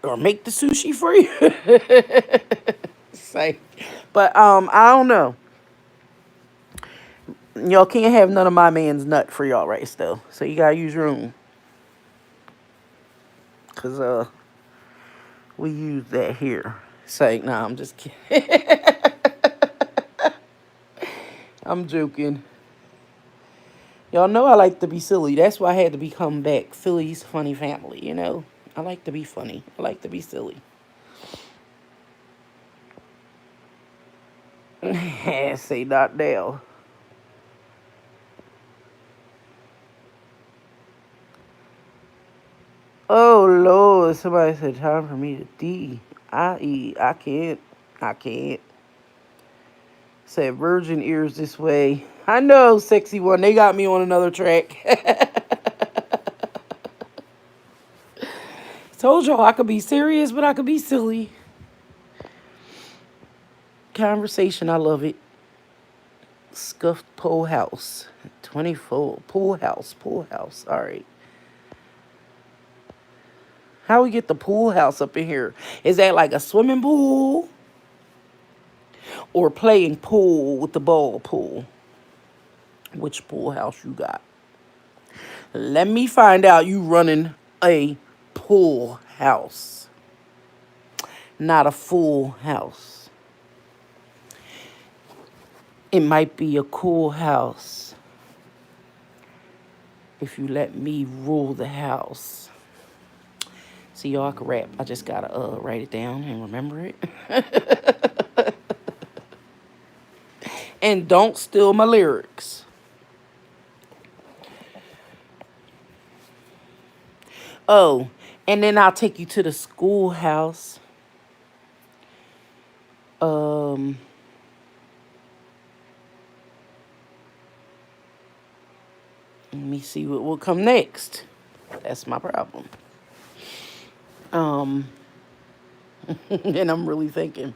[SPEAKER 1] or make the sushi for you. Say, but I don't know. Y'all can't have none of my man's nut for y'all rice though. So you gotta use your own. Cause we use that here. Say, nah, I'm just kidding. I'm joking. Y'all know I like to be silly. That's why I had to become back Philly's funny family, you know? I like to be funny. I like to be silly. Say not now. Oh Lord, somebody said time for me to D. I eat. I can't. I can't. Said virgin ears this way. I know, sexy one. They got me on another track. Told y'all I could be serious, but I could be silly. Conversation, I love it. Scuffed pool house. 24. Pool house. Pool house. All right. How we get the pool house up in here? Is that like a swimming pool? Or playing pool with the ball pool? Which pool house you got? Let me find out you running a pool house. Not a full house. It might be a cool house. If you let me rule the house. See, y'all can rap. I just gotta write it down and remember it. And don't steal my lyrics. Oh, and then I'll take you to the schoolhouse. Um, Let me see what will come next. That's my problem. Um, and I'm really thinking.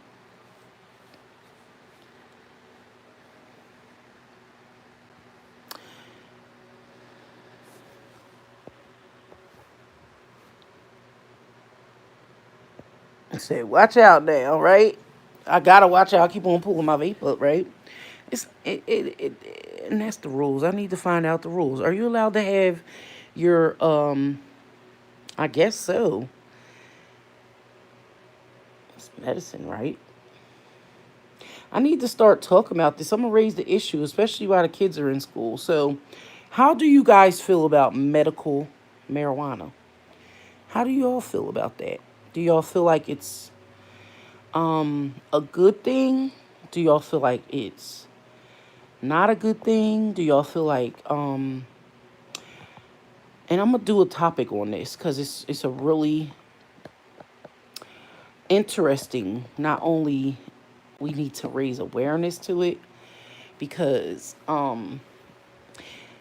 [SPEAKER 1] I said, watch out now, right? I gotta watch out. I keep on pulling my vape up, right? And that's the rules. I need to find out the rules. Are you allowed to have your I guess so. It's medicine, right? I need to start talking about this. I'm gonna raise the issue, especially while the kids are in school. So, how do you guys feel about medical marijuana? How do you all feel about that? Do y'all feel like it's a good thing? Do y'all feel like it's not a good thing? Do y'all feel like and I'm gonna do a topic on this because it's a really interesting. Not only we need to raise awareness to it because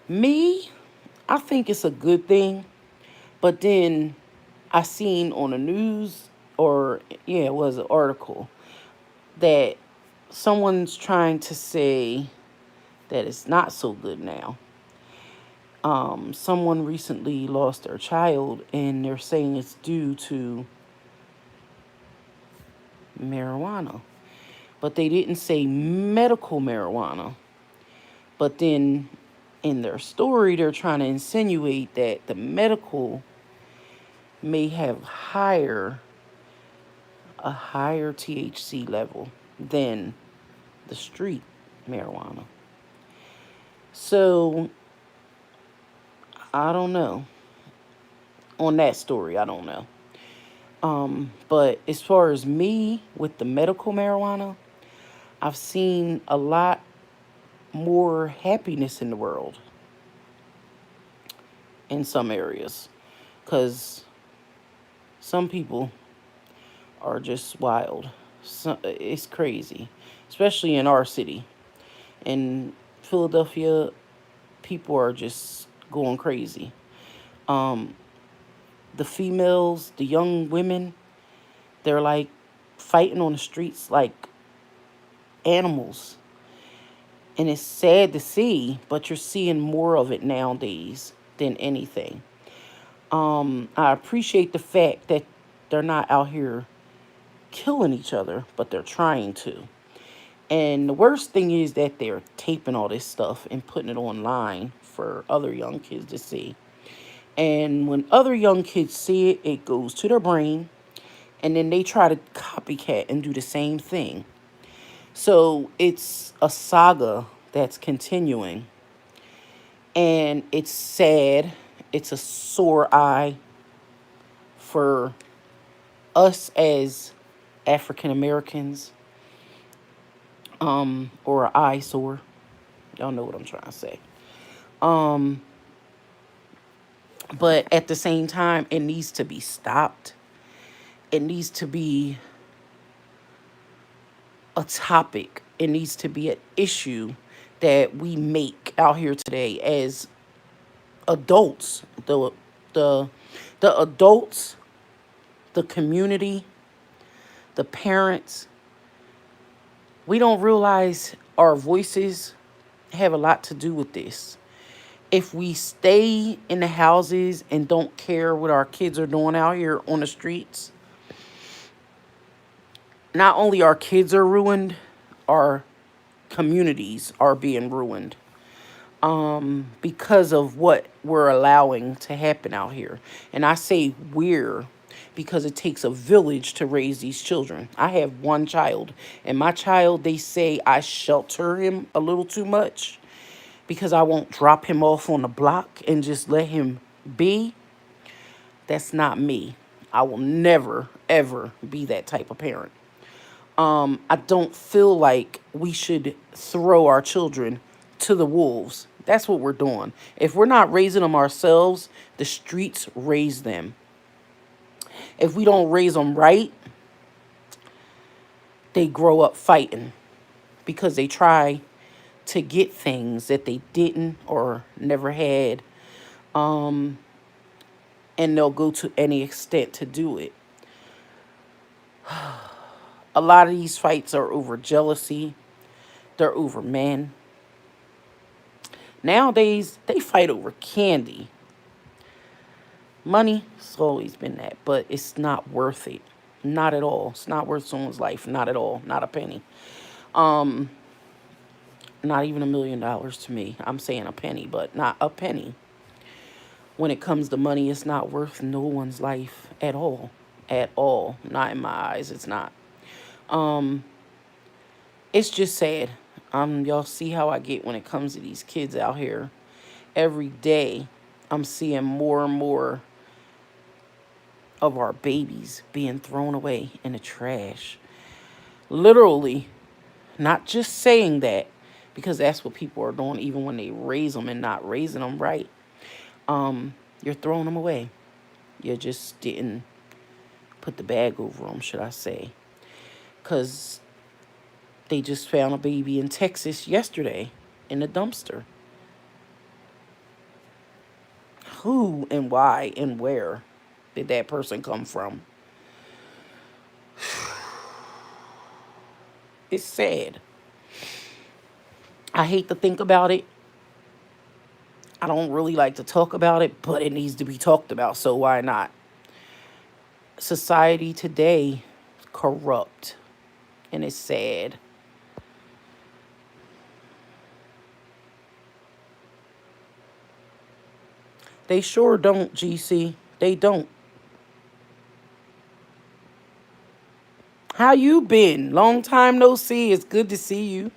[SPEAKER 1] me, I think it's a good thing, but then I seen on the news, or yeah, it was an article that someone's trying to say that it's not so good now. Someone recently lost their child, and they're saying it's due to marijuana. But they didn't say medical marijuana. But then in their story, they're trying to insinuate that the medical may have a higher THC level than the street marijuana. So I don't know. On that story, I don't know. But as far as me with the medical marijuana, I've seen a lot more happiness in the world in some areas. Because some people are just wild. It's crazy, especially in our city. In Philadelphia, people are just going crazy. Um, the females, the young women, they're like fighting on the streets like animals. And it's sad to see, but you're seeing more of it nowadays than anything. I appreciate the fact that they're not out here killing each other, but they're trying to. And the worst thing is that they're taping all this stuff and putting it online for other young kids to see. And when other young kids see it, it goes to their brain, and then they try to copycat and do the same thing. So it's a saga that's continuing, and it's sad. It's a sore eye for us as African Americans, or an eyesore. Y'all know what I'm trying to say. Um, but at the same time, it needs to be stopped. It needs to be a topic. It needs to be an issue that we make out here today as adults. The the adults, the community, the parents. We don't realize our voices have a lot to do with this. If we stay in the houses and don't care what our kids are doing out here on the streets, not only our kids are ruined, our communities are being ruined because of what we're allowing to happen out here. And I say we're because it takes a village to raise these children. I have one child, and my child, they say I shelter him a little too much because I won't drop him off on the block and just let him be. That's not me. I will never, ever be that type of parent. I don't feel like we should throw our children to the wolves. That's what we're doing. If we're not raising them ourselves, the streets raise them. If we don't raise them right, they grow up fighting because they try to get things that they didn't or never had. Um, and they'll go to any extent to do it. A lot of these fights are over jealousy, they're over men. Nowadays, they fight over candy. Money, it's always been that, but it's not worth it. Not at all. It's not worth someone's life. Not at all. Not a penny. Um, Not even $1 million to me. I'm saying a penny, but not a penny. When it comes to money, it's not worth no one's life at all. At all. Not in my eyes, it's not. Um, it's just sad. Y'all see how I get when it comes to these kids out here. Every day, I'm seeing more and more of our babies being thrown away in the trash. Literally, not just saying that, because that's what people are doing even when they raise them and not raising them right. You're throwing them away. You just didn't put the bag over them, should I say. Because they just found a baby in Texas yesterday in a dumpster. Who and why and where did that person come from? It's sad. I hate to think about it. I don't really like to talk about it, but it needs to be talked about, so why not? Society today corrupt, and it's sad. They sure don't, GC. They don't. How you been? Long time no see. It's good to see you.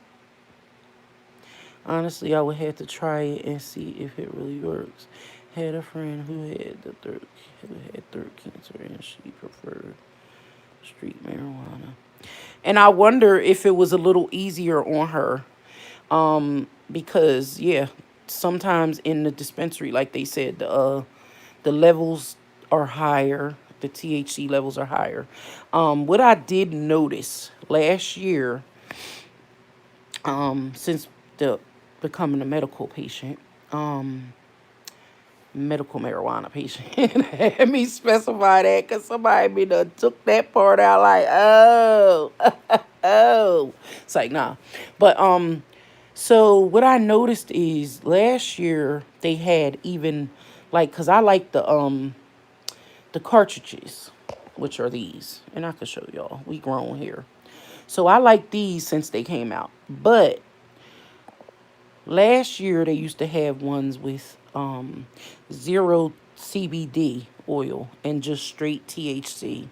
[SPEAKER 1] Honestly, I would have to try it and see if it really works. Had a friend who had third cancer, and she preferred street marijuana. And I wonder if it was a little easier on her. Because yeah, sometimes in the dispensary, like they said, the levels are higher. The THC levels are higher. What I did notice last year, since the becoming a medical patient, medical marijuana patient. Let me specify that because somebody me done took that part out like, oh, oh. It's like, nah. But so what I noticed is last year they had even like, cause I like the cartridges, which are these, and I can show y'all. We grown here, so I like these since they came out. But last year they used to have ones with zero CBD oil and just straight THC.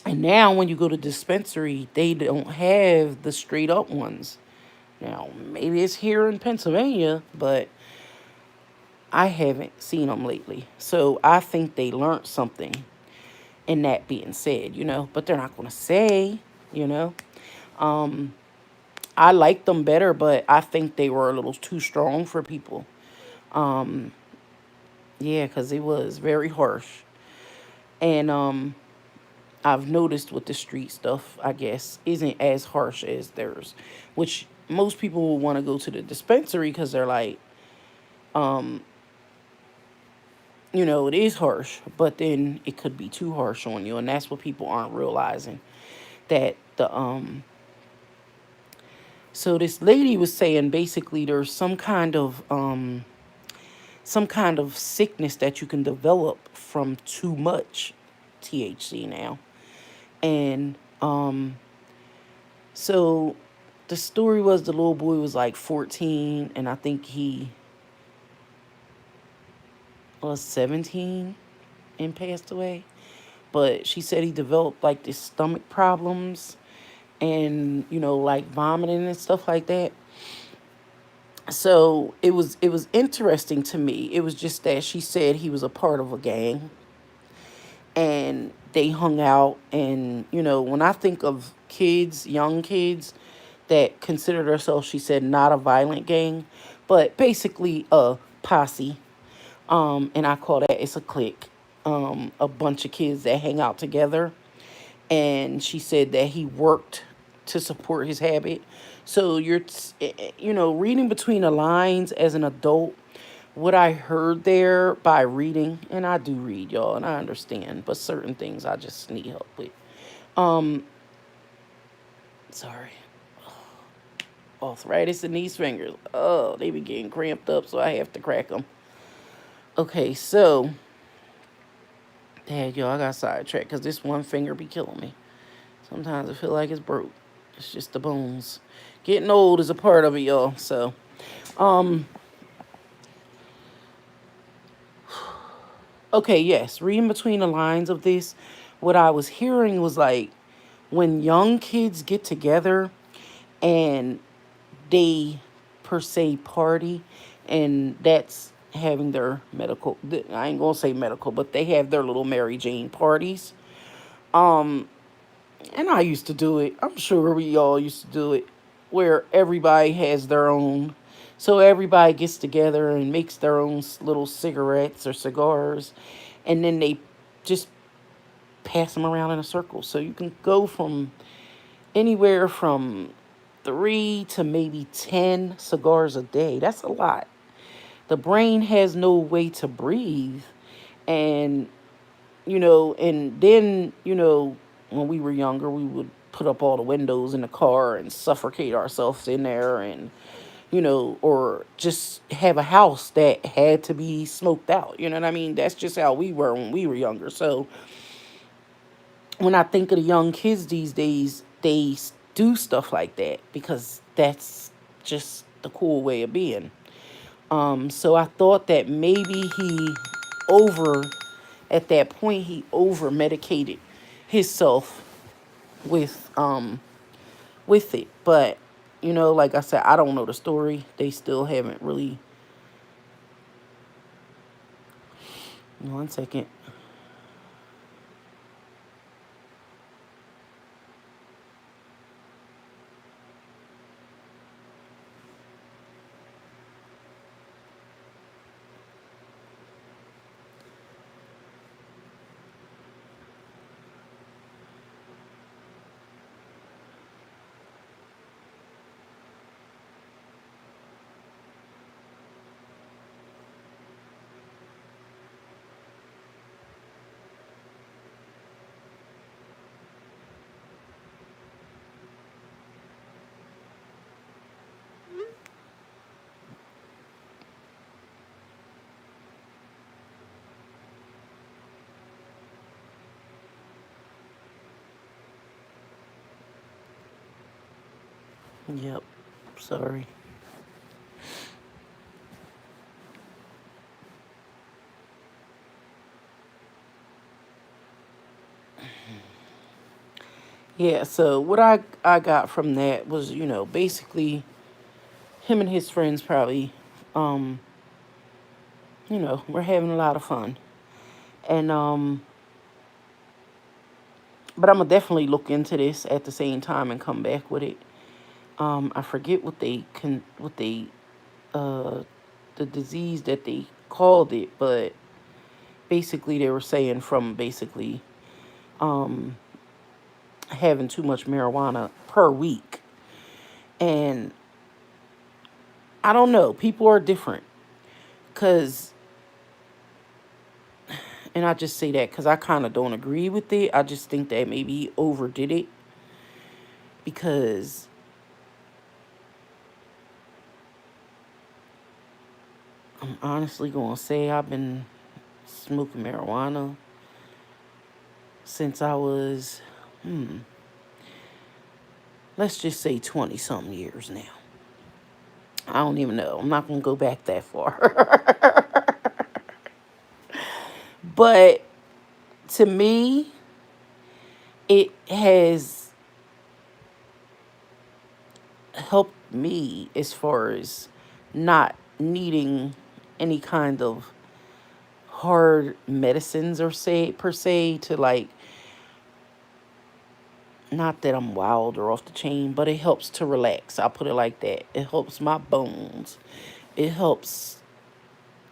[SPEAKER 1] And now when you go to dispensary, they don't have the straight up ones. Now, maybe it's here in Pennsylvania, but I haven't seen them lately. So I think they learned something in that being said, but they're not going to say, you know. I like them better, but I think they were a little too strong for people. Yeah, because it was very harsh. And I've noticed with the street stuff, I guess, isn't as harsh as theirs, which most people will want to go to the dispensary because they're like, it is harsh, but then it could be too harsh on you, and that's what people aren't realizing. That the So this lady was saying basically there's some kind of sickness that you can develop from too much THC now. And so the story was the little boy was like 14, and I think he was 17 and passed away. But she said he developed like this stomach problems and like vomiting and stuff like that. So it was interesting to me. It was just that she said he was a part of a gang and they hung out. And when I think of kids, young kids that consider themselves, she said, not a violent gang, but basically a posse. And I call that, it's a clique. A bunch of kids that hang out together and she said that he worked to support his habit. So reading between the lines as an adult, what I heard there by reading, and I do read, y'all, and I understand, but certain things I just need help with. Um, Sorry, arthritis in these fingers. Oh, they be getting cramped up, so I have to crack them. Okay, so, dad, y'all, I got sidetracked because this one finger be killing me. Sometimes I feel like it's broke. It's just the bones. Getting old is a part of it, y'all. So, um, okay, yes, reading between the lines of this, what I was hearing was like when young kids get together and they per se party, and that's having their medical, I ain't gonna say medical, but they have their little Mary Jane parties. Um, and I used to do it. I'm sure we all used to do it, where everybody has their own. So everybody gets together and makes their own little cigarettes or cigars, and then they just pass them around in a circle. So you can go from anywhere from 3 to maybe 10 cigars a day. That's a lot. The brain has no way to breathe. And, and then, when we were younger, we would put up all the windows in the car and suffocate ourselves in there, and, or just have a house that had to be smoked out. You know what I mean? That's just how we were when we were younger. So when I think of the young kids these days, they do stuff like that because that's just the cool way of being. So I thought that maybe over, at that point, he over medicated himself with, with it. But, like I said, I don't know the story. They still haven't really, one second. Yep. Sorry. Yeah, so what I got from that was, basically him and his friends probably, um, were having a lot of fun. And, but I'm gonna definitely look into this at the same time and come back with it. I forget uh, the disease that they called it, but basically they were saying from basically, um, having too much marijuana per week. And I don't know, people are different. Because, and I just say that because I kind of don't agree with it. I just think that maybe he overdid it because I'm honestly going to say I've been smoking marijuana since I was, let's just say 20 something years now. I don't even know. I'm not going to go back that far. But to me, it has helped me as far as not needing any kind of hard medicines or say per se to like, not that I'm wild or off the chain, but it helps to relax. I'll put it like that. It helps my bones. It helps,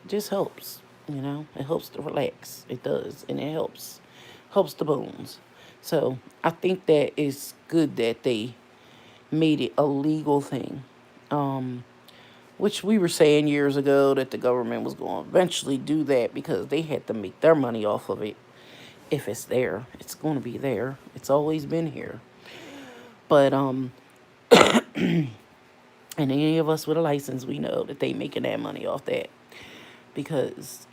[SPEAKER 1] just helps, it helps to relax. It does. And it helps the bones. So I think that it's good that they made it a legal thing. Um, which we were saying years ago that the government was going to eventually do that because they had to make their money off of it. If it's there, it's going to be there. It's always been here. But and any of us with a license, we know that they making that money off that because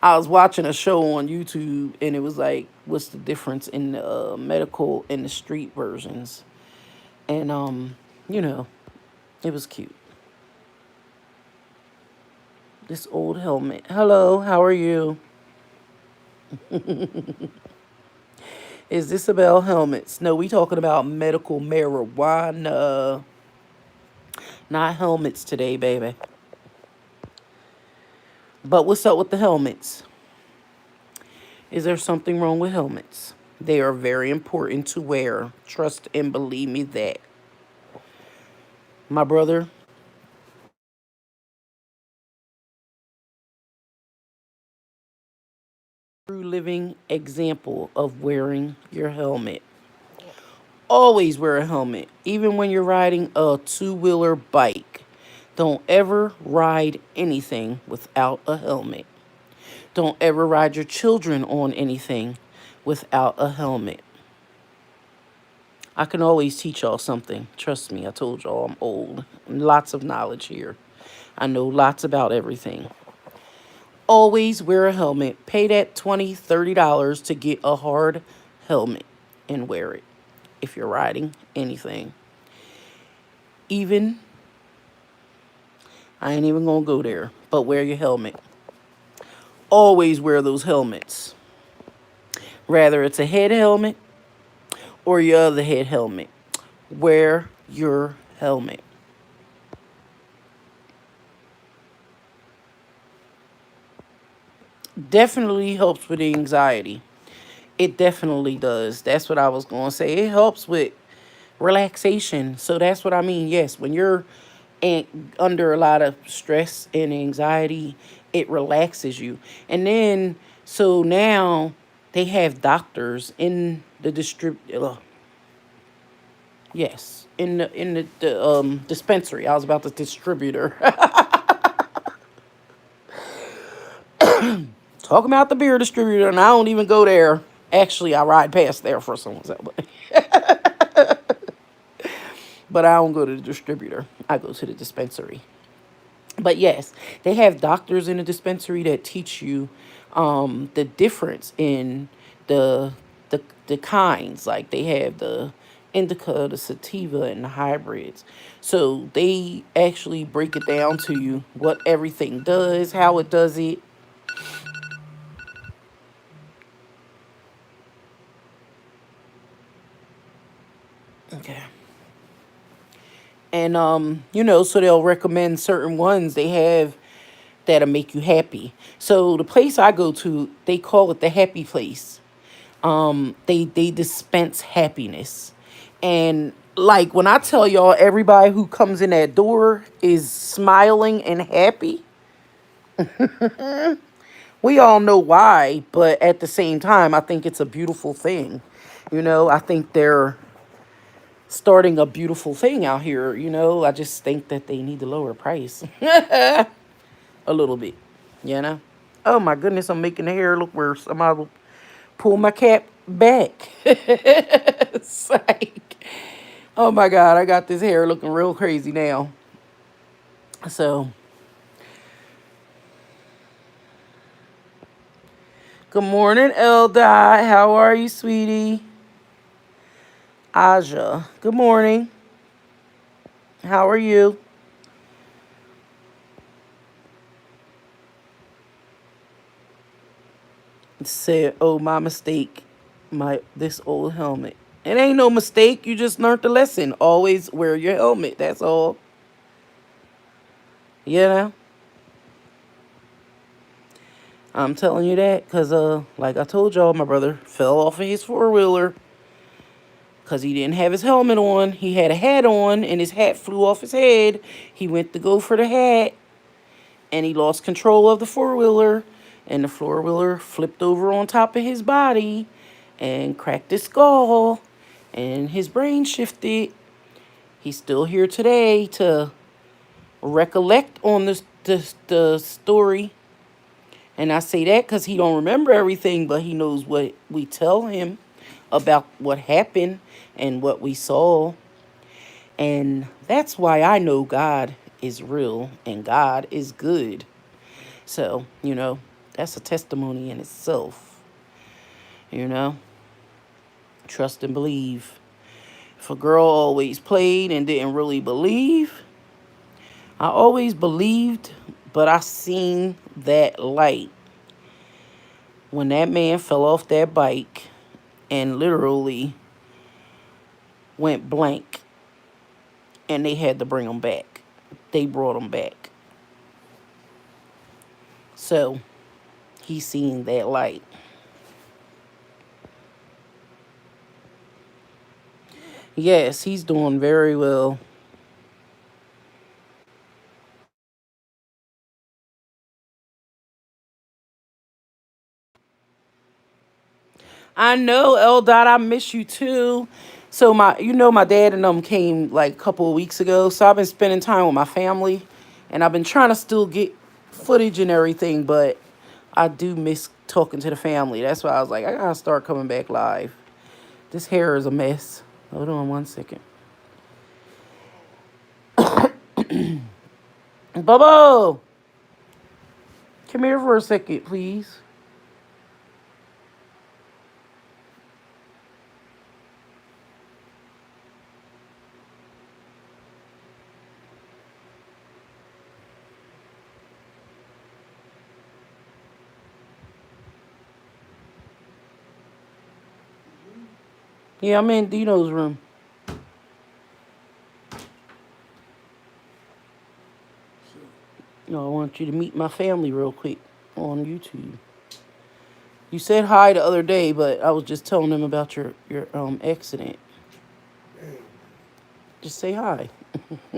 [SPEAKER 1] I was watching a show on YouTube and it was like, what's the difference in the medical and the street versions? And you know, it was cute. This old helmet. Hello, how are you? Is this about helmets? No, we talking about medical marijuana, not helmets today, baby. But what's up with the helmets? Is there something wrong with helmets? They are very important to wear. Trust and believe me that. My brother, true living example of wearing your helmet. Always wear a helmet, even when you're riding a two-wheeler bike. Don't ever ride anything without a helmet. Don't ever ride your children on anything without a helmet. I can always teach y'all something. Trust me, I told y'all I'm old. Lots of knowledge here. I know lots about everything. Always wear a helmet. Pay that $20, $30 to get a hard helmet and wear it if you're riding anything. Even, I ain't even gonna go there, but wear your helmet. Always wear those helmets. Rather it's a head helmet or your other head helmet. Wear your helmet. Definitely helps with anxiety. It definitely does. That's what I was going to say. It helps with relaxation. So that's what I mean. Yes, when you're under a lot of stress and anxiety, it relaxes you. And then, so now they have doctors in the yes, in the dispensary. I was about the distributor. Talking about the beer distributor, and I don't even go there. Actually, I ride past there for someone's else, but I don't go to the distributor. I go to the dispensary. But yes, they have doctors in the dispensary that teach you the difference in the the kinds. Like they have the indica, the sativa, and the hybrids. So they actually break it down to you what everything does, how it does it. Okay. And so they'll recommend certain ones they have that'll make you happy. So the place I go to, they call it the happy place. They dispense happiness. And like when I tell y'all everybody who comes in that door is smiling and happy, we all know why, but at the same time I think it's a beautiful thing. I think they're starting a beautiful thing out here. I just think that they need to lower price a little bit, you know. Oh my goodness, I'm making the hair look worse. I'm gonna pull my cap back. It's like, oh my God, I got this hair looking real crazy now. So, good morning, Eldai. How are you, sweetie? Aja, good morning. How are you? Said, oh, my mistake. This old helmet. It ain't no mistake. You just learned the lesson. Always wear your helmet. That's all. You know? I'm telling you that because, like I told y'all, my brother fell off of his four-wheeler because he didn't have his helmet on. He had a hat on, and his hat flew off his head. He went to go for the hat, and he lost control of the four-wheeler, and the floor wheeler flipped over on top of his body and cracked his skull, and his brain shifted. He's still here today to recollect on the story. And I say that because he don't remember everything, but he knows what we tell him about what happened and what we saw. And that's why I know God is real and God is good. So, that's a testimony in itself. You know, trust and believe. If a girl always played and didn't really believe, I always believed, but I seen that light when that man fell off that bike and literally went blank, and they had to bring him back. They brought him back. So he seen that light. Yes, he's doing very well. I know, L Dot, I miss you too. So my dad and them came like a couple of weeks ago. So I've been spending time with my family, and I've been trying to still get footage and everything, but I do miss talking to the family. That's why I was like, I gotta start coming back live. This hair is a mess. Hold on 1 second. Bubbo, come here for a second, please. Yeah, I'm in Dino's room. No, I want you to meet my family real quick on YouTube. You said hi the other day, but I was just telling them about your accident. Just say hi.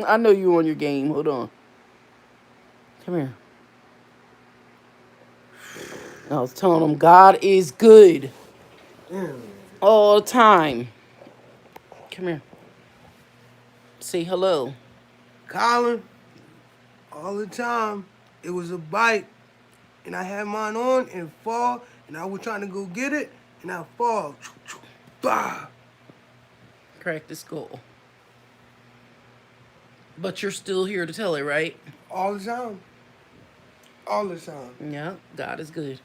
[SPEAKER 1] I know you on your game. Hold on. Come here. I was telling them God is good all the time. Come here. Say hello.
[SPEAKER 2] Colin, all the time, it was a bike, and I had mine on and fall, and I was trying to go get it, and I fall. Bah!
[SPEAKER 1] Crack the skull. But you're still here to tell it, right?
[SPEAKER 2] All the time. All the time.
[SPEAKER 1] Yeah, God is good.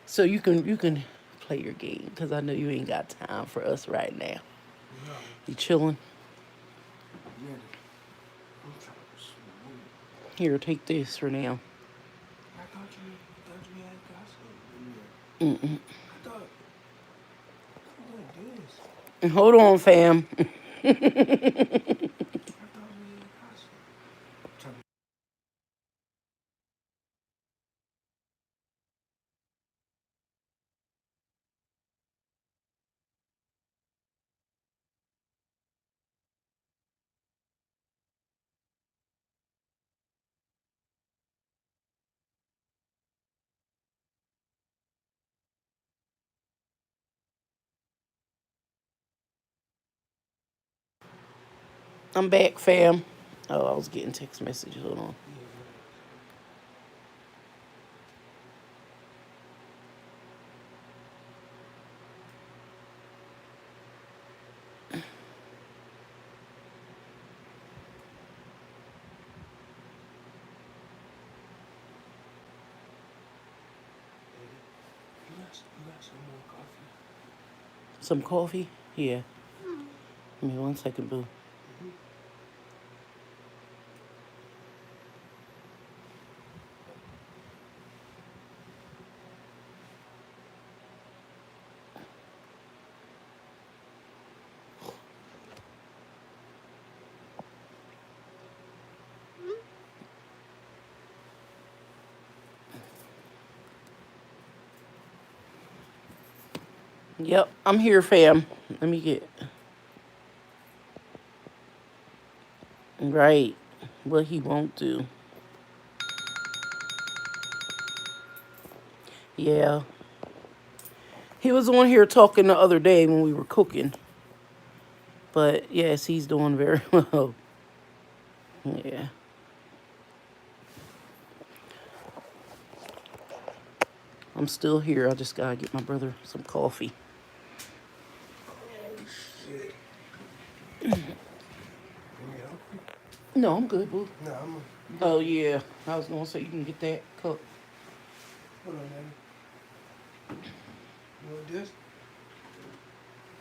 [SPEAKER 1] So you can play your game because I know you ain't got time for us right now.
[SPEAKER 2] No,
[SPEAKER 1] You chilling?
[SPEAKER 2] yeah, I'm trying to smoke.
[SPEAKER 1] Here, take this for now.
[SPEAKER 2] I thought you had got something in there.
[SPEAKER 1] Mm-mm.
[SPEAKER 2] I thought this.
[SPEAKER 1] Hold on, fam.
[SPEAKER 2] I thought we had got something.
[SPEAKER 1] I'm back, fam. Oh, I was getting text messages. Hold on.
[SPEAKER 2] You got some more coffee?
[SPEAKER 1] Some coffee? Yeah. Give me 1 second, boo. Yep, I'm here, fam. Let me get right what he won't do. Yeah. He was on here talking the other day when we were cooking. But yes, he's doing very well. Yeah. I'm still here. I just gotta get my brother some coffee.
[SPEAKER 2] Oh shit. Yeah.
[SPEAKER 1] No, I'm good, boo.
[SPEAKER 2] No, I'm.
[SPEAKER 1] Oh yeah. I was gonna say you can get that cup.
[SPEAKER 2] Hold on, Daddy. You want this?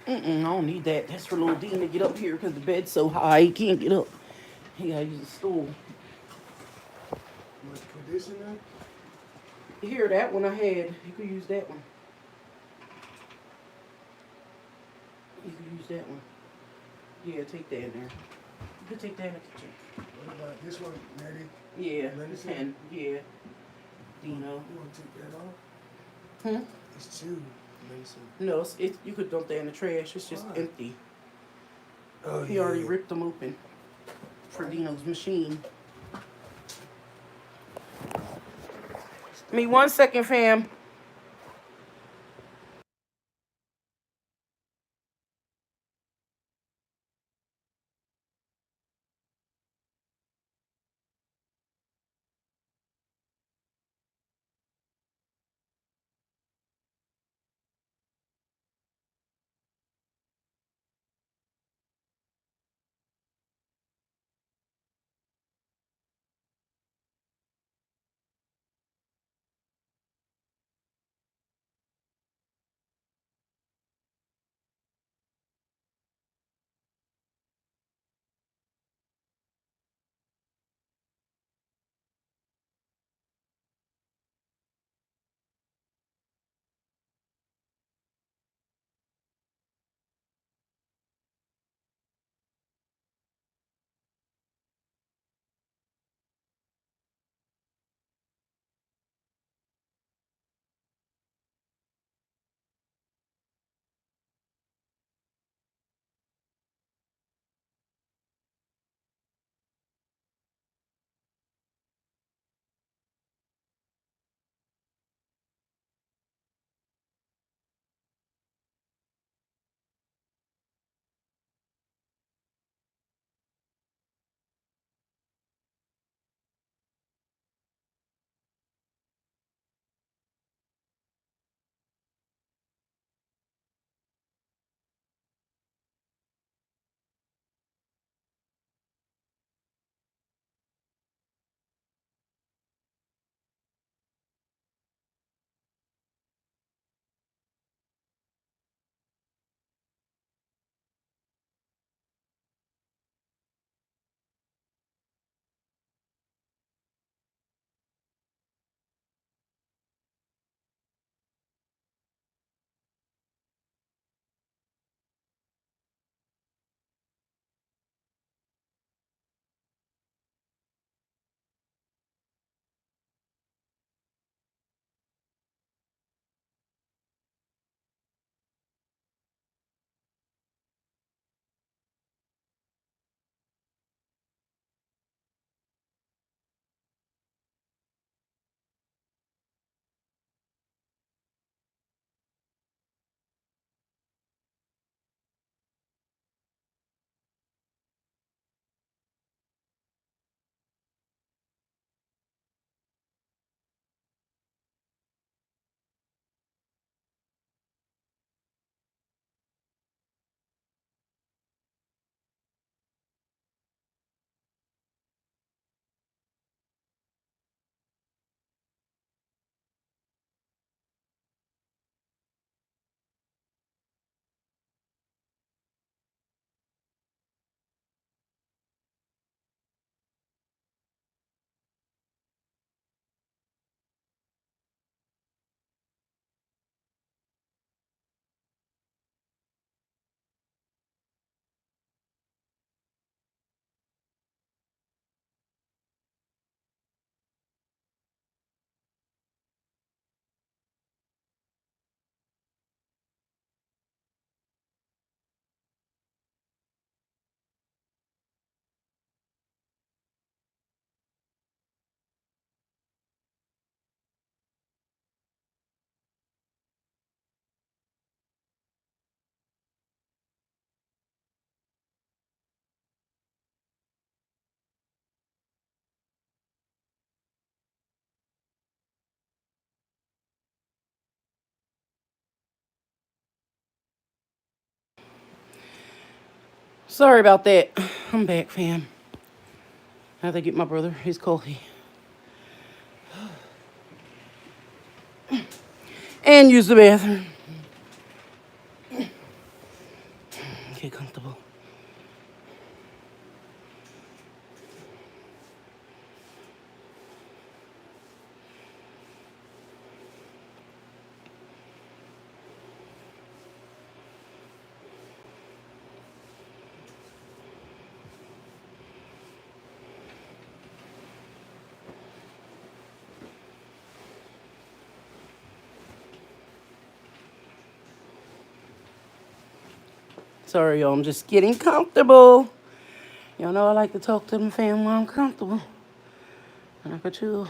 [SPEAKER 1] I don't need that. That's for little Dean to get up here because the bed's so high he can't get up. He gotta use a stool.
[SPEAKER 2] You want to put this in there?
[SPEAKER 1] Here, that one I had. You could use that one. You could use that one. Yeah, take that in there. You could take that in the kitchen.
[SPEAKER 2] What about this one, Daddy?
[SPEAKER 1] Yeah,
[SPEAKER 2] Medicine?
[SPEAKER 1] and yeah, Dino.
[SPEAKER 2] You want to take that off?
[SPEAKER 1] Hmm?
[SPEAKER 2] It's two medicine.
[SPEAKER 1] No, you could dump that in the trash. It's just
[SPEAKER 2] Why?
[SPEAKER 1] empty.
[SPEAKER 2] Oh
[SPEAKER 1] He
[SPEAKER 2] yeah.
[SPEAKER 1] already ripped them open for Dino's machine. Me 1 second, fam. Sorry about that. I'm back, fam. Now they get my brother his coffee. And use the bathroom. Get comfortable. Sorry, y'all. I'm just getting comfortable. Y'all know I like to talk to them fam while I'm comfortable. And I could chill.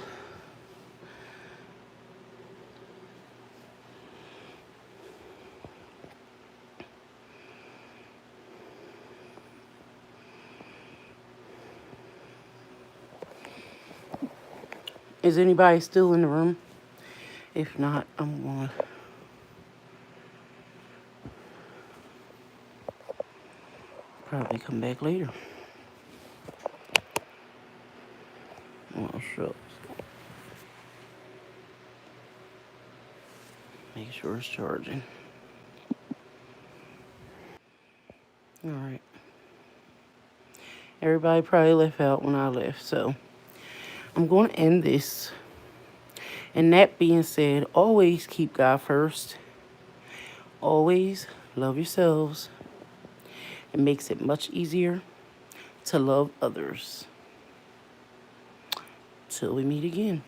[SPEAKER 1] Is anybody still in the room? If not, I'm going to probably come back later. Oh, shucks. Make sure it's charging. All right. Everybody probably left out when I left, so I'm going to end this. And that being said, always keep God first. Always love yourselves. It makes it much easier to love others. Till we meet again.